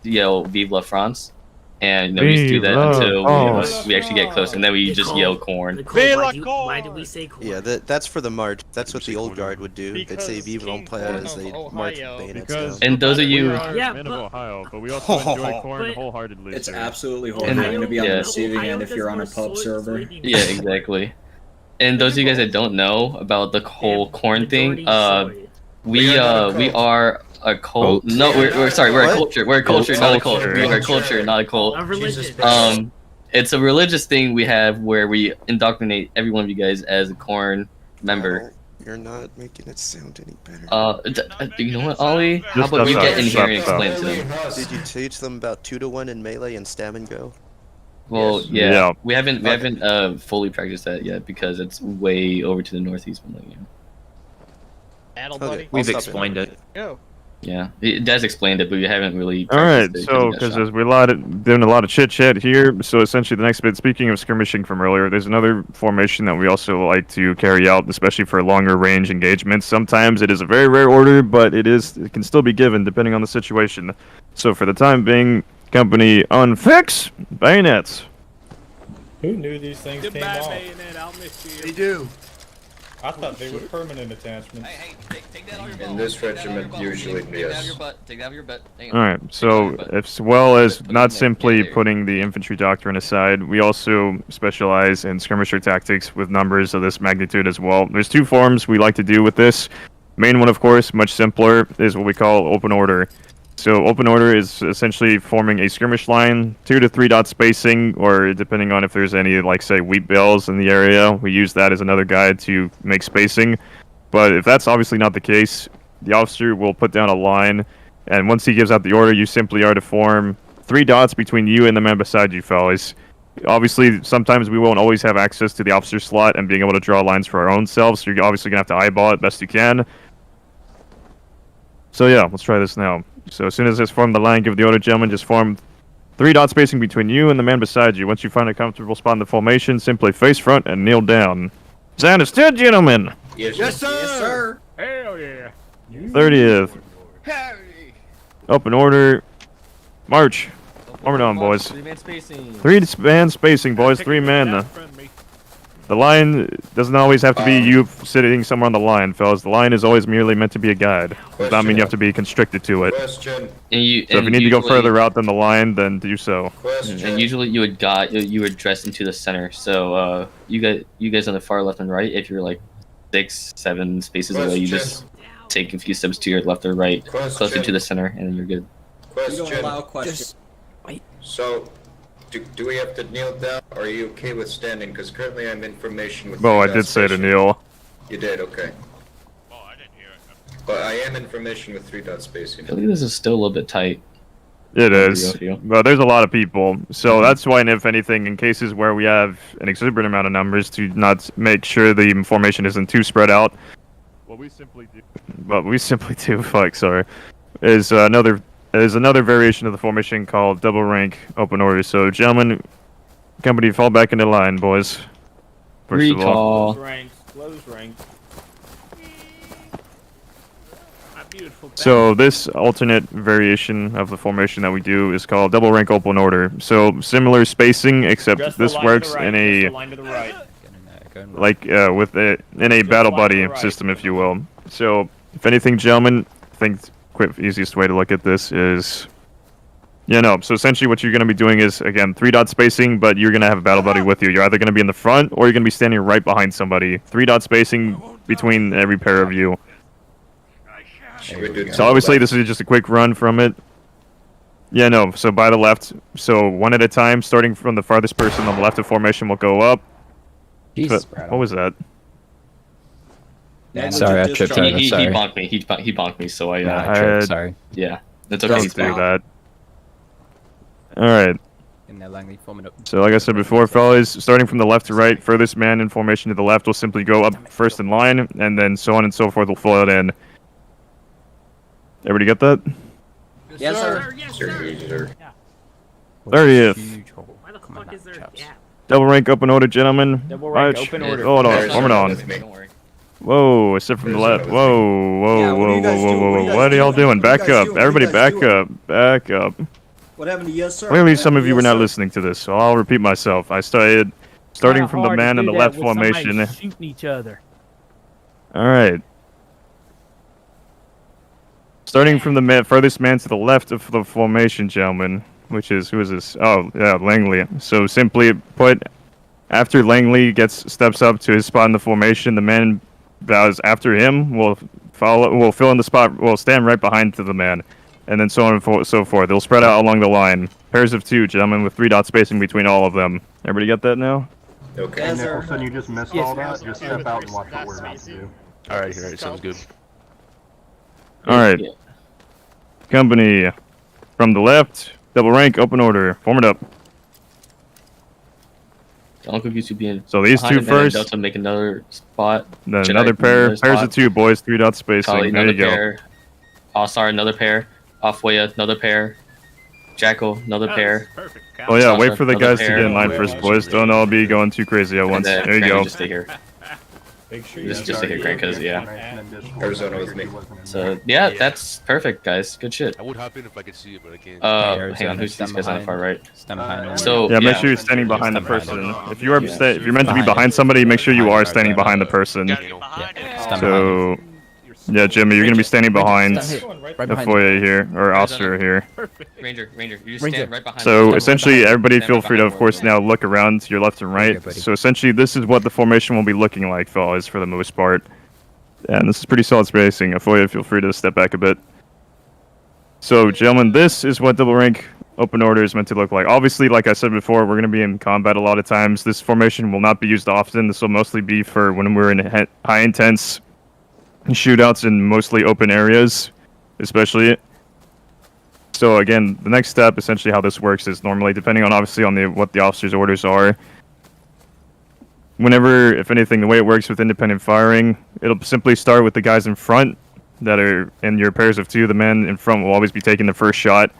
yell "Vive la France," and we just do that Vive la until France. we actually get close, and then we just yell corn. Why do we say corn? Yeah, that's for the march. That's what the old guard would do. They'd say Because "Vive King l'Empire" as Corn they of march with Ohio. bayonets Because down. And those of you, we are Yeah, men of but- Ohio, but we also enjoy corn But- wholeheartedly. It's sir. absolutely And- horrifying to be on the yeah. receiving Ohio end if does you're on more a pub soy- server. soybean yeah, meal. exactly. And those of you guys that don't know about the whole corn thing, Majority soy. we are a cult. No, we're sorry, we're a culture. We're a culture, not a cult. We are a culture, not a cult. A religion. It's a religious thing we have where we indoctrinate every one of you guys as a corn member. You're not making it sound any better. You know what, Ollie? How Just about we stop, get in stop, here and stop. explain to them? Did you teach them about 2-to-1 in melee and stab and go? Well, Yes. yeah, Yeah. we haven't fully practiced that yet because it's way over to the northeast Millennium. Battle Okay. buddy. We've I'll stop explained it. Go. Yeah, it does explain it, but we haven't really. All right, practiced it so we got because shot. we're doing a lot of chit chat here, so essentially the next bit. Speaking of skirmishing from earlier, there's another formation that we also like to carry out, especially for longer range engagements. Sometimes it is a very rare order, but it can still be given depending on the situation. So for the time being, company unfix bayonets. Who knew these things came off? Bayonet, I'll miss you. They do. I thought they were permanent attachments. Take that out of your In this regiment, usually, Take that out of yes. your butt. Take that out of your butt. Hang All on. right, so as well as not simply putting the infantry doctrine aside, we also specialize in skirmisher tactics with numbers of this magnitude as well. There's two forms we like to do with this. Main one, of course, much simpler, is what we call open order. So open order is essentially forming a skirmish line, 2 to 3 dot spacing, or depending on if there's any, like, say, wheat bales in the area, we use that as another guide to make spacing. But if that's obviously not the case, the officer will put down a line, and once he gives out the order, you simply are to form 3 dots between you and the man beside you, fellas. Obviously, sometimes we won't always have access to the officer slot and being able to draw lines for our own selves, so you're obviously going to have to eyeball it best you can. So yeah, let's try this now. So as soon as it's formed the line, give the order, gentlemen, just form 3 dot spacing between you and the man beside you. Once you find a comfortable spot in the formation, simply face front and kneel down. Is that understood, gentlemen? Yes, Yes, sir. Yes, sir. Hell yeah. 30th. Open order. March. Arm it on, boys. 3-man spacing. 3-man spacing, boys. 3 men. The line doesn't always have to be you sitting somewhere on the line, fellas. The line is always merely meant to be a guide. Does not mean you have to be constricted to it. Question. And you, So if you need to go further out than the line, then do so. Question. And usually you would dress into the center. So you guys on the far left and right, if you're like 6, 7 spaces away, you just take a few steps to your left or right, closer to the center, and then you're good. We don't allow questions. So, do we have to kneel down? Or are you okay with standing? Because currently I'm information with. Oh, I 3 did say to spacing. kneel. You did, okay. Oh, I didn't hear it. But I am information with 3 dot spacing. I feel like this is still a little bit tight. It is. feel. But there's a lot of people. So that's why, if anything, in cases where we have an exuberant amount of numbers, to not make sure the formation isn't too spread out. What we simply do, fuck, sorry, is another variation of the formation called double rank open order. So, gentlemen, company, fall back into line, boys. First of all. Close ranks. So this alternate variation of the formation that we do is called double rank open order. So similar spacing, except this works in a in a battle buddy system, if you will. So if anything, gentlemen, I think the easiest way to look at this is, so essentially what you're going to be doing is, again, 3 dot spacing, but you're going to have a battle buddy with you. You're either going to be in the front or you're going to be standing right behind somebody. 3 dot spacing between every pair of you. So obviously this is just a quick run from it. Yeah, no, so by the left, so one at a time, starting from the farthest person on the left of formation will go up. Jesus, what was that? Sorry, I tripped over. He Sorry. bonked me. He bonked me. So I. I tripped, sorry. Yeah, that's okay. Don't do that. Alright. So like I said before, fellas, starting from the left to right, furthest man in formation to the left will simply go up first in line, and then so on and so forth will flow in. Everybody get that? Yes, sir. Yes, sir. 30th. Why the fuck is there a gap? Double rank open order, gentlemen. Double rank March. open order. Hold on, warm it on. Don't worry. Whoa, except from the left. Whoa, whoa, Yeah, what are whoa, you guys whoa, doing? whoa, What are whoa. you What are guys y'all doing? doing? What are you Back guys up. doing? What are Everybody you guys back up. Back up. What happened to yes, sir? Clearly some of you were not Yes, sir. listening to this, so I'll repeat myself. I started starting Kinda from the hard to man do in the that left with somebody formation. shooting each other. Alright. Starting from the furthest man to the left of the formation, gentlemen, which is, who is this? Oh, yeah, Langley. So simply put, after Langley steps up to his spot in the formation, the man bows after him will fill in the spot, will stand right behind to the man, and then so on and so forth. They'll spread out along the line. Pairs of 2, gentlemen, with 3 dot spacing between all of them. Everybody get that now? Okay. And if all of a sudden you just missed all that, just step out and watch what we're about to do. Alright, sounds good. Alright. Company, from the left, double rank, open order, form it up. Uncle used to be in. So these behind two him, and then first. Delta make another spot. Then Jedi another make another pair, pairs spot. of 2, boys, 3 dot spacing. Kali, There another you go. pair. All-Star, another pair. Off-Waya, another pair. Jackal, another pair. Oh yeah, wait for the Another guys to pair. get in line first, boys. Don't all be going too crazy at once. And then There you Grant, go. Just stay here. Make sure Just stay here, Grant, because yeah. Arizona with me. So yeah, that's perfect, guys. Good shit. I would hop in if I could see it, but I can't. Hang on, who's these guys on the far right? Stand behind So Yeah, make sure you're standing behind the person. If you are if you're meant to be behind somebody, make sure you are standing behind the person. So yeah, Jimmy, you're gonna be standing behind the foyer here, or Oster here. Ranger, you just stand right behind. So essentially, everybody feel free to, of course, now look around to your left and right. So essentially, this is what the formation will be looking like, fellas, for the most part. And this is pretty solid spacing. Foyer, feel free to step back a bit. So, gentlemen, this is what double rank open order is meant to look like. Obviously, like I said before, we're going to be in combat a lot of times. This formation will not be used often. This will mostly be for when we're in high intense shootouts in mostly open areas, especially. So again, the next step, essentially how this works is normally, depending on obviously on what the officer's orders are, whenever, if anything, the way it works with independent firing, it'll simply start with the guys in front that are in your pairs of 2. The man in front will always be taking the first shot,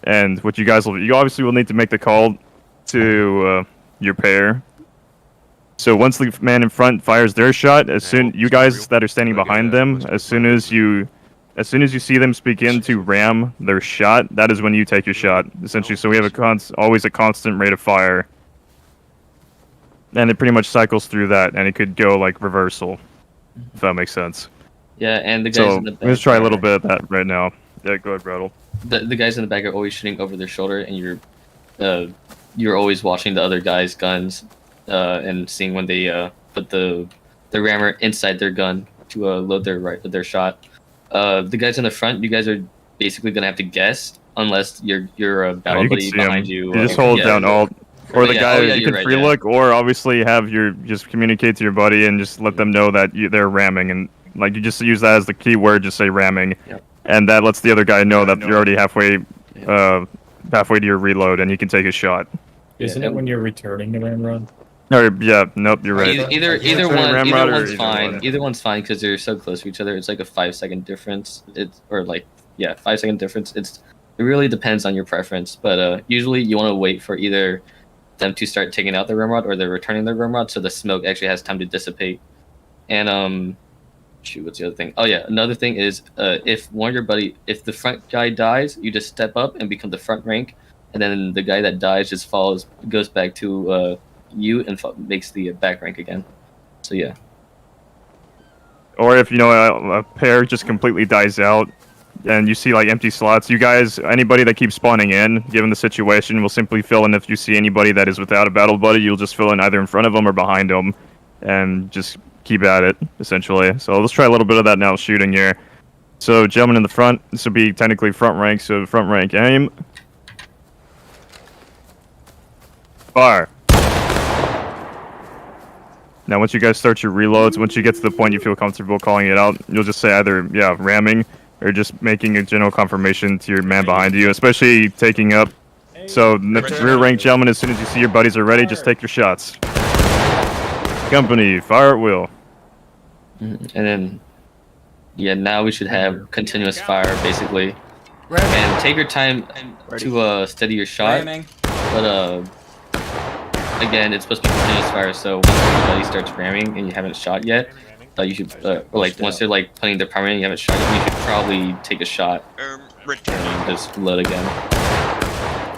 and what you obviously will need to make the call to your pair. So once the man in front fires their shot, you guys that are standing behind them, as soon as you see them begin to ram their shot, that is when you take your shot, essentially. So we have always a constant rate of fire, and it pretty much cycles through that, and it could go like reversal, if that makes sense. Yeah, and the guys in the back. Let's try a little bit of that right now. Yeah, go ahead, Brattle. The guys in the back are always shooting over their shoulder, and you're always watching the other guys' guns, and seeing when they put the rammer inside their gun to load their shot. The guys in the front, you guys are basically gonna have to guess unless your battle buddy behind you. You just hold down Alt, or the guy you can right, free look, or obviously have just communicate to your buddy and just let them know that they're ramming, and like you just use that as the key word, just say ramming, and that lets the other guy know that you're already halfway to your reload, and you can take a shot. Isn't it when you're returning the ramrod? Or, yeah, nope, you're right. Either one's fine because they're so close to each other. It's like a 5-second difference. 5-second difference. It really depends on your preference, but usually you want to wait for either them to start taking out their ramrod or they're returning their ramrod, so the smoke actually has time to dissipate. And what's the other thing? Oh yeah, another thing is if if the front guy dies, you just step up and become the front rank, and then the guy that dies just goes back to you and makes the back rank again. So yeah. Or if a pair just completely dies out and you see like empty slots, you guys, anybody that keeps spawning in, given the situation, will simply fill in. If you see anybody that is without a battle buddy, you'll just fill in either in front of them or behind them and just keep at it, essentially. So let's try a little bit of that now shooting here. So, gentlemen in the front, this will be technically front rank, so front rank aim. Fire. Now, once you guys start your reloads, once you get to the point you feel comfortable calling it out, you'll just say either, yeah, ramming, or just making a general confirmation to your man behind you, especially taking up. So, rear rank gentlemen, as soon as you see your buddies are ready, just take your shots. Company, fire at will. And then, yeah, now we should have continuous fire, basically. And take your time to steady your shot. But, again, it's supposed to be continuous fire, so once everybody starts ramming and you haven't shot yet, you should, or like once they're like playing their primary and you haven't shot yet, you should probably take a shot and just load again.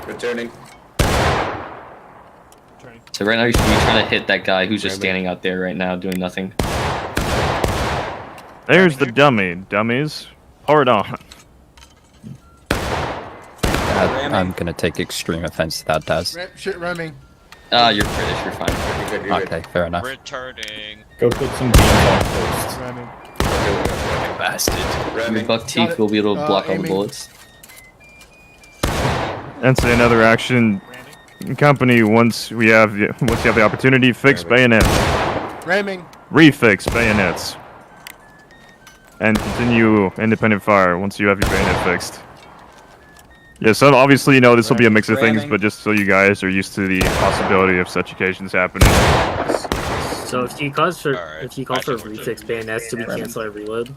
Returning. So right now you should be trying to hit that guy who's just standing out there right now doing nothing. There's the dummy, dummies. Hard on. I'm gonna take extreme offense to that, Daz. Shit ramming. You're British, you're fine. Okay, fair enough. Returning. Go put some beans on first. Bastard. Your buck teeth will be able to block all the bullets. And say another action. Company, once you have the opportunity, fix bayonets. Ramming. Refix bayonets. And continue independent fire once you have your bayonet fixed. Yeah, so obviously, you know, this will be a mix of things, but just so you guys are used to the possibility of such occasions happening. So if you call for refix bayonets, do we cancel our reload?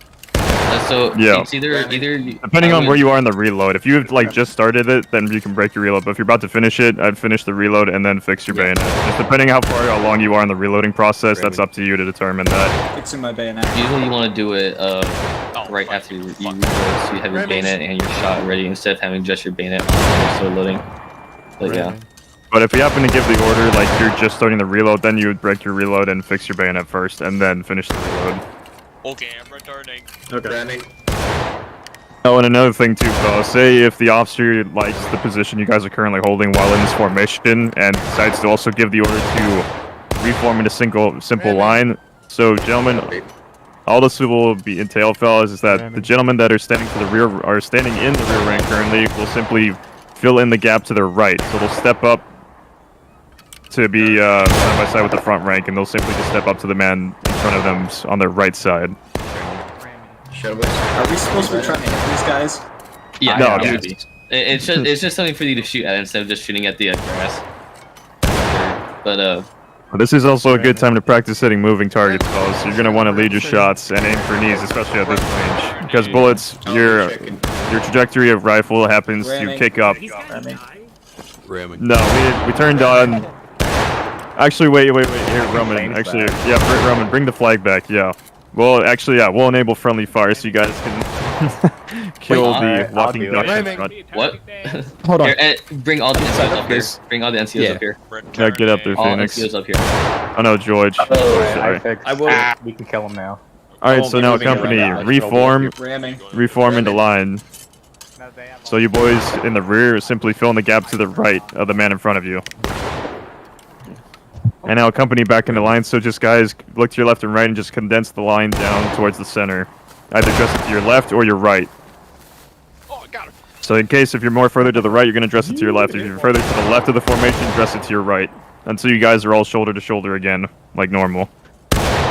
So yeah. it's either depending on where you are in the reload. If you've like just started it, then you can break your reload. But if you're about to finish it, I'd finish the reload and then fix your bayonet. Just depending how far along you are in the reloading process, that's up to you to determine that. Fixing my bayonet. Usually you want to do it right after you reload, so you have your bayonet and your shot ready instead of having just your bayonet on and still loading. But yeah. But if you happen to give the order like you're just starting the reload, then you would break your reload and fix your bayonet first, and then finish the reload. Okay, I'm returning. Okay. Oh, and another thing too, fellas. Say if the officer likes the position you guys are currently holding while in this formation, and decides to also give the order to reform in a simple line. So, gentlemen, all this will be entail, fellas, is that the gentlemen that are standing in the rear rank currently will simply fill in the gap to their right. So they'll step up to be side by side with the front rank, and they'll simply just step up to the man in front of them on their right side. Are we supposed to be trying to hit these guys? Yeah, no, maybe. It's just something for you to shoot at instead of just shooting at the grass. But this is also a good time to practice hitting moving targets, fellas. You're gonna want to lead your shots and aim for knees, especially at this range, because bullets, your trajectory of rifle happens to kick up. No, we turned on. Actually, wait. Here, Roman. Actually, yeah, Roman, bring the flag back. Yeah. Well, actually, yeah, we'll enable friendly fire so you guys can kill the walking duck in front. What? Hold on. Here, bring all the NCOs up here. Bring all the NCOs up here. Yeah, get up there, All Phoenix. NCOs up here. Oh no, George. Sorry. I will. We can kill him now. Alright, so now company, reform into line. So you boys in the rear simply fill in the gap to the right of the man in front of you. And now company back into line, so just guys look to your left and right and just condense the line down towards the center. Either dress it to your left or your right. So in case if you're more further to the right, you're going to dress it to your left. If you're further to the left of the formation, dress it to your right. Until you guys are all shoulder to shoulder again, like normal.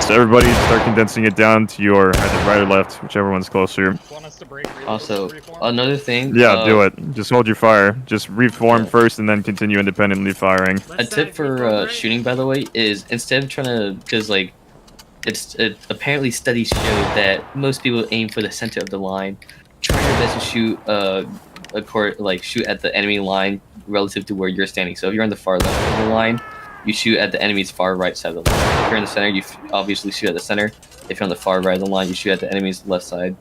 So everybody start condensing it down to your either right or left, whichever one's closer. Also, another thing. Yeah, do it. Just hold your fire. Just reform first and then continue independently firing. A tip for shooting, by the way, is instead of trying to, because like, it apparently studies show that most people aim for the center of the line. Try your best to shoot shoot at the enemy line relative to where you're standing. So if you're on the far left of the line, you shoot at the enemy's far right side of the line. If you're in the center, you obviously shoot at the center. If you're on the far right of the line, you shoot at the enemy's left side.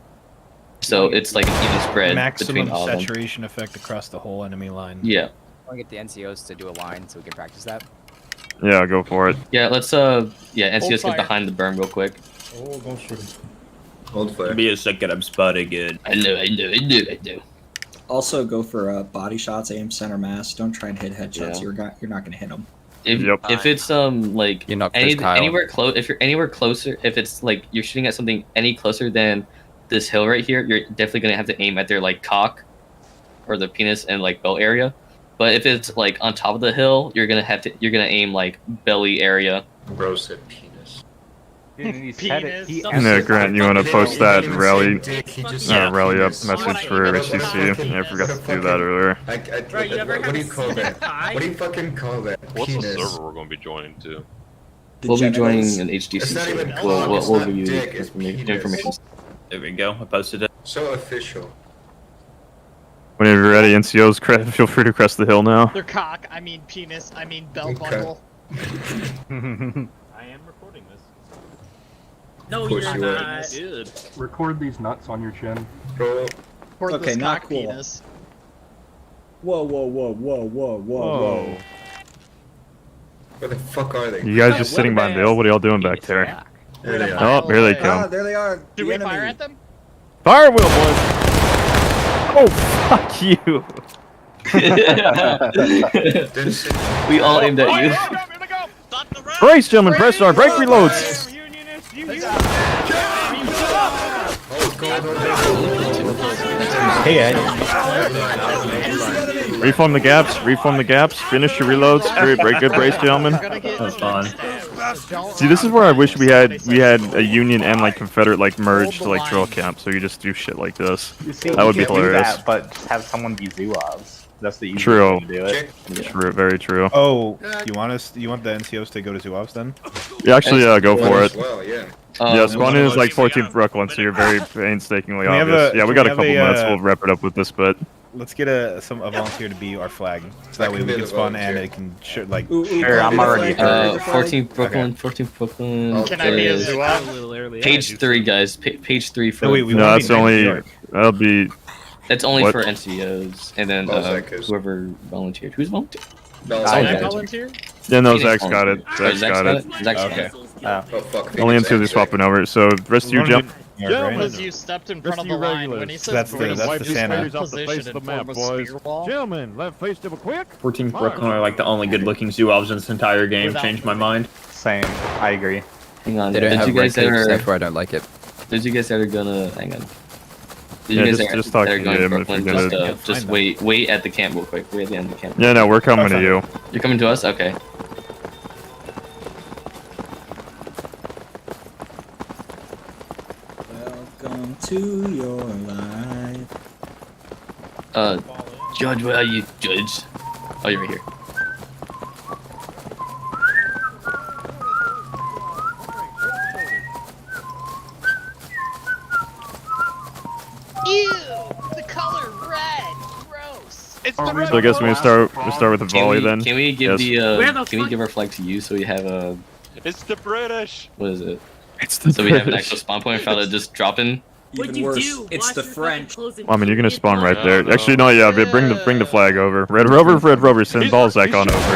So it's like an even spread between all of them. Maximum saturation effect across the whole enemy line. Yeah. I want to get the NCOs to do a line so we can practice that. Yeah, go for it. Yeah, let's NCOs get behind the berm real quick. Oh, don't shoot him. Hold fire. Give me a second, I'm spotting it. I know. Also, go for body shots, aim center mass. Don't try and hit headshots. Yeah. You're not gonna hit them. If it's you're not Chris Kyle. anywhere close, if you're anywhere closer, if it's like you're shooting at something any closer than this hill right here, you're definitely gonna have to aim at their like cock, or the penis and like belt area. But if it's like on top of the hill, you're gonna aim like belly area. Bro said penis. Yeah, Grant, you want to post that rally up message for HTC? Yeah, I forgot to do that earlier. What do you call that? What do you fucking call that? What's the Penis. server we're going to be joining to? We'll be joining an HTC. It's not even We'll called give you dick, it's penis. information. There we go. I posted it. So official. Whenever you're ready, NCOs, feel free to crest the hill now. Their cock, I mean penis, I mean belt buckle. I am recording this. No, Push you're you not. Record these nuts on your chin. Bro. Or Okay, this not cock cool. penis. Whoa, whoa, whoa, whoa, whoa, whoa. Where the fuck are they? You guys just sitting by the hill? What are y'all doing back there? There they are. Oh, here they Ah, come. there they are. Should the we enemy. fire at them? Fire wheel, boys! Oh, fuck you! We all aimed at you. Brace, gentlemen, press our brake reloads! Hey, Ed. Reform the gaps, finish your reloads. Great, good brace, gentlemen. That's fine. See, this is where I wish we had a Union and like Confederate like merged like drill camp, so you just do shit like this. You see, That would be you can do hilarious. that, but just have someone be Zouaves. That's the easiest True. way to do it. True, very true. Oh, you want the NCOs to go to Zouaves then? Yeah, actually, go for it. Well, yeah. Yeah, spawn in is like 14th Brooklyn, so you're very painstakingly Can we have obvious. a- Yeah, we can got we a couple have a, minutes. We'll wrap it up with this bit. Let's get a volunteer to be our flag, so that way we can spawn and it can like. Sure, I'm already third. 14th Brooklyn, 14th Brooklyn. Can I be a is Zouave? Page 3, guys. Page 3 for. No, wait, we No, wanna that's be only. New York. That'll be. That's only What? for NCOs, and then Balzac is- whoever volunteered. Who's volunteered? Can I okay. volunteer? Yeah, no, Phoenix Zach's got it. volunteered. Zach's got it. Zach's Okay. got it. Oh fuck. Only Phoenix NCOs are and swapping over. So, rest of you, jump. Because you stepped in front of the line. When he says That's the- brace, that's the you Santa. stand in position and form a spear wall. Gentlemen, left face double quick. 14th Brooklyn are like the only good-looking Zouaves in this entire game. Without- Changed my mind. Same. I agree. Hang on. They don't Did have you guys that are? that's where I don't like it. Did you guys that are gonna? Hang on. Did Yeah, you guys just that talk are to going him to if you're Brooklyn? gonna- Just wait at the camp real quick. Wait at the end of the camp. Yeah, no, we're coming to you. You're coming to us? Okay. Welcome to your life. Judge, where are you, Judge? Oh, you're right here. Ew! The color red! Gross! It's the red So I guess we one. start with the volley then. Can we give Yes. can we give our flag to you so we have a It's the British. what is it? It's the So we have an British. actual spawn point without it just dropping. Even worse, it's the French. I mean, you're gonna spawn right there. Actually, no, yeah, but bring the flag over. Red Rover, send Balzac on over.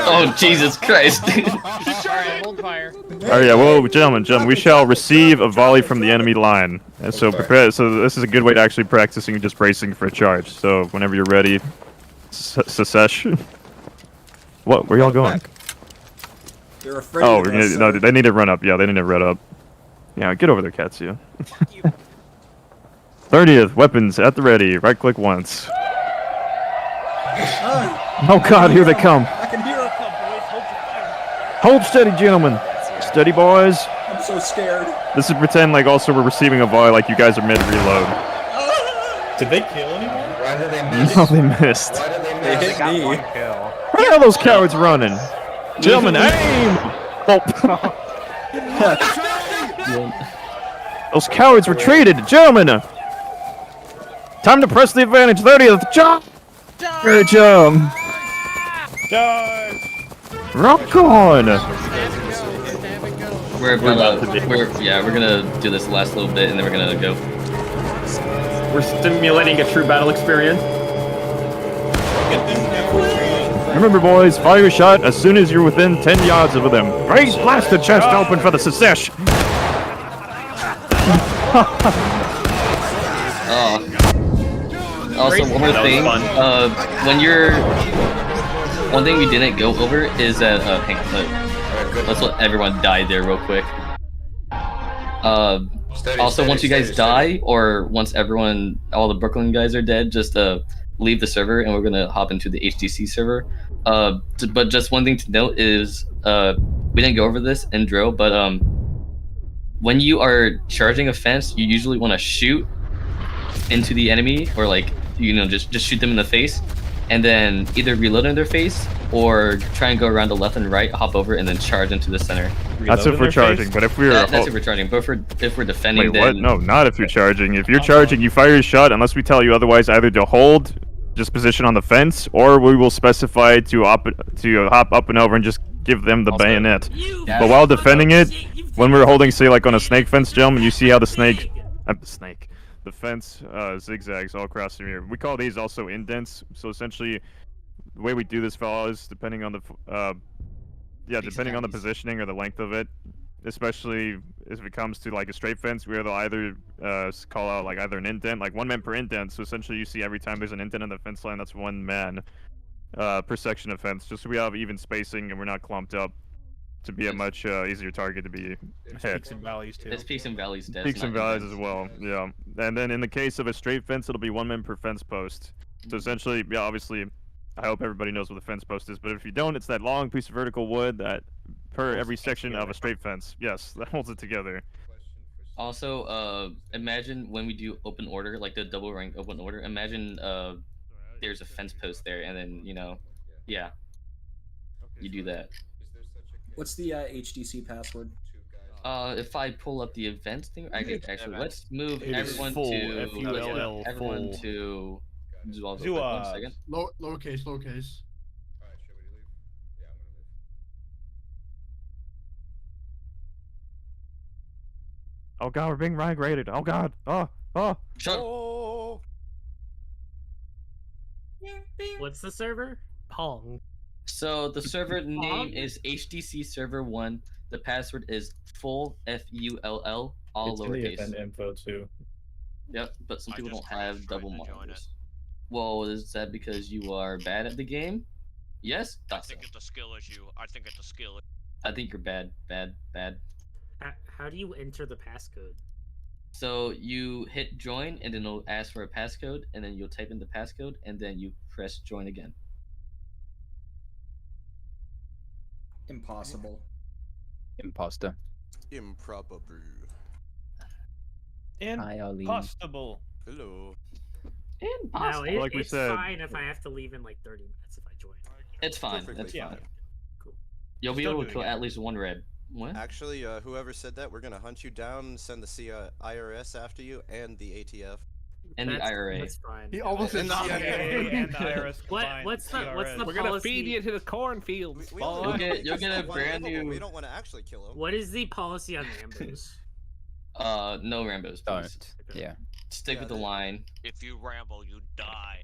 Oh Jesus Christ! Alright, hold fire. Alright, yeah, whoa, gentlemen, we shall receive a volley from the enemy line. And so prepare. So this is a good way to actually practicing just bracing for a charge. So whenever you're ready, secession. What? Where y'all going? They're afraid Oh, of we're us, gonna, no, sir. they need to run up. Yeah, they need to run up. Yeah, get over there, Katsuya. 30th, weapons at the ready. Right click once. Oh God, here they come. I can hear it. Hold steady, gentlemen. Steady, boys. I'm so scared. This is pretend like also we're receiving a volley like you guys are mid-reload. Did they kill anyone? Why did they miss? No, they missed. Why did they They miss? hit me. Where are those cowards running? Gentlemen, aim! Oh. Those cowards retreated! Gentlemen! Time to press the advantage. 30th, jump! Great job! Rock on! We're gonna do this last little bit and then we're gonna go. We're stimulating a true battle experience. Remember, boys, fire your shot as soon as you're within 10 yards of them. Great, blast the chest open for the secession! Also, one more thing. When you're one thing we didn't go over is that let's let everyone die there real quick. Also, once you guys die, or once all the Brooklyn guys are dead, just leave the server, and we're gonna hop into the HTC server. But just one thing to note is, we didn't go over this in drill, but when you are charging a fence, you usually want to shoot into the enemy, or like just shoot them in the face, and then either reload in their face or try and go around the left and right, hop over, and then charge into the center. That's if we're charging, but if we're that's if we're charging. But if we're defending, wait, then what? No, not if you're charging. If you're charging, you fire your shot unless we tell you otherwise. Either to hold, just position on the fence, or we will specify to hop up and over and just give them the bayonet. But while defending it, when we're holding, say like on a snake fence, gentlemen, you see how the fence zigzags all across the mirror. We call these also indents. So essentially, the way we do this, fellas, depending on the depending on the positioning or the length of it, especially if it comes to like a straight fence, we'll either call out like either an indent, like 1 man per indent. So essentially, you see every time there's an indent in the fence line, that's 1 man per section of fence, just so we have even spacing and we're not clumped up to be a much easier target to be hit. Peaks and valleys too. It's peaks and valleys. Peaks and valleys as well, yeah. And then in the case of a straight fence, it'll be 1 man per fence post. So essentially, yeah, obviously, I hope everybody knows what the fence post is, but if you don't, it's that long piece of vertical wood that per every section of a straight fence. Yes, that holds it together. Also, imagine when we do open order, like the double rank open order, imagine there's a fence post there, and then, yeah, you do that. What's the HDC password? If I pull up the events thing, I can actually, let's move everyone to Zuaz. 1 second. Lowercase. Oh god, we're being rank rated. Oh god. Oh. Shut. What's the server? Pong. So the server name is HDC Server 1. The password is full FULL, all It's in the lowercase. event info too. Yep, but some people don't have double monitors. Well, is that because you are bad at the game? Yes? I think it's a skill issue. I think you're bad. How do you enter the passcode? So you hit join, and then it'll ask for a passcode, and then you'll type in the passcode, and then you press join again. Impossible. Imposter. Improbable. Impossible. Hello. Impossible. Like we it's said, fine if I have to leave in like 30 minutes if I join. It's fine. Perfectly That's fine. fine. Cool. You'll be able to kill at least 1 red. What? Actually, whoever said that, we're gonna hunt you down and send the IRS after you and the ATF. And the IRA. That's fine. He almost said CIA and the IRS What's the We're gonna feed you to the cornfields. You'll get a brand new. We don't want to actually kill him. What is the policy on Rambos? No Rambos, please. Don't. Yeah. Stick with the line. If you ramble, you die.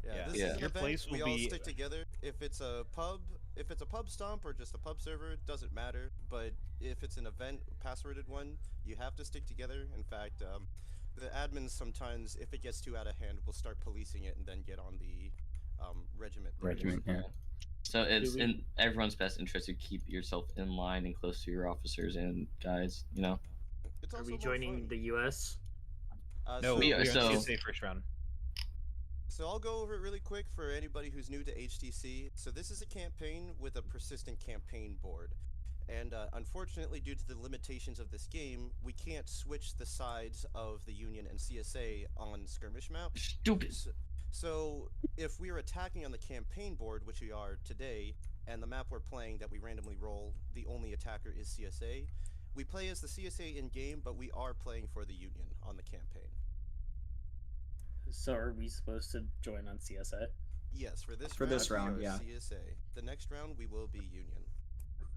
This is an event. We all stick together. If it's a pub stomp or just a pub server, it doesn't matter. But if it's an event, passworded one, you have to stick together. In fact, the admins sometimes, if it gets too out of hand, will start policing it and then get on the regiment. Yeah. So it's in everyone's best interest to keep yourself in line and close to your officers and guides. Are we joining the U.S.? No, we are. So first round. So I'll go over it really quick for anybody who's new to HTC. So this is a campaign with a persistent campaign board. And unfortunately, due to the limitations of this game, we can't switch the sides of the Union and CSA on skirmish map. Stupid. So if we are attacking on the campaign board, which we are today, and the map we're playing that we randomly roll, the only attacker is CSA, we play as the CSA in-game, but we are playing for the Union on the campaign. So are we supposed to join on CSA? Yes, for this round, we are yeah. CSA. The next round, we will be Union.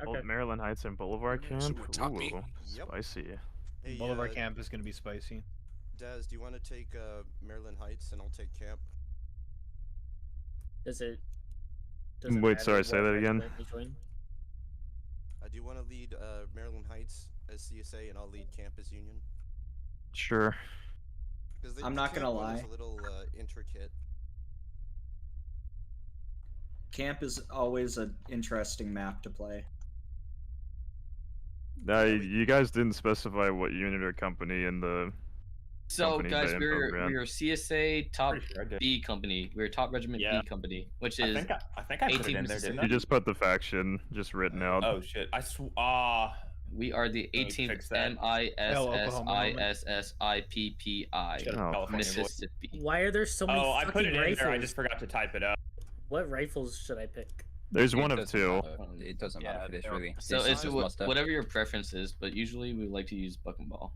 Old Maryland Heights and Boulevard Camp. Ooh, Yep. spicy. Hey, Boulevard Camp is going to be spicy. Daz, do you want to take Maryland Heights and I'll take Camp? Does it Wait, sorry, say that again. Do you want to lead Maryland Heights as CSA and I'll lead Camp as Union? Sure. I'm not gonna lie. It's a little intricate. Camp is always an interesting map to play. You guys didn't specify what unit or company in the. So company guys, info we're grant. CSA top Pretty sure I did. B company. We're top regiment Yeah. B company, which I is think I put it 18 in there, didn't I? You just put the faction just written out. Oh shit! We are the Let me 18th fix that. MISSISSIPPI California Mississippi. Why are there so many Oh, I fucking put it in rifles? there. I just forgot to type it up. What rifles should I pick? There's one of two. It doesn't matter for this really. So This it's is must have. whatever your preference is, but usually we like to use buck and ball.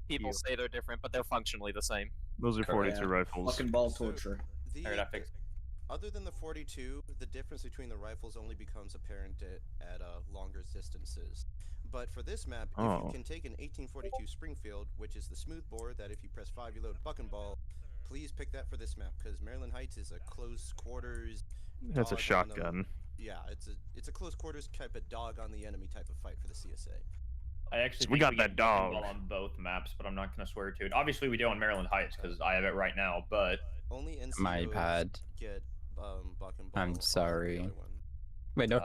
People say they're different, but they're functionally the same. Those are 42 rifles. Fucking ball torture. Other than the 42, the difference between the rifles only becomes apparent at longer distances. But for this map, if you can take an 1842 Springfield, which is the smooth bore that if you press 5 you load buck and ball, please pick that for this map because Maryland Heights is a close quarters. That's a dog on shotgun. yeah, it's a close quarters type of dog on the enemy type of fight for the CSA. I actually We think got that get buck and dog. ball on both maps, but I'm not gonna swear to it. Obviously, we do on Maryland Heights because I have it right now. But Only NCOs My bad. get buck and ball. I'm sorry. Wait, no,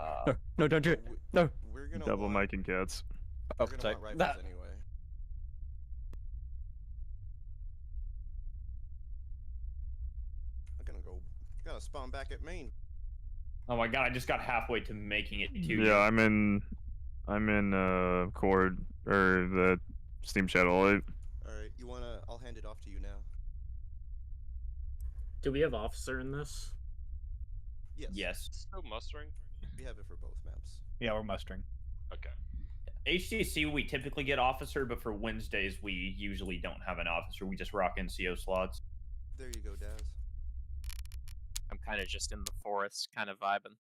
no, don't do it. No. We're gonna Double Mike and Cats. Oh, We're gonna sorry. want rifles anyway. I'm gonna go. Gotta spawn back at main. oh my god, I just got halfway to making it too. Yeah, I'm in Cord or the Steam Shadow Light. Alright, you wanna? I'll hand it off to you now. Do we have officer in this? Yes. Yes. So mustering. We have it for both maps. Yeah, we're mustering. Okay. HCC we typically get officer, but for Wednesdays we usually don't have an officer. We just rock NCO slots. There you go, Daz. I'm kind of just in the forest, kind of vibing.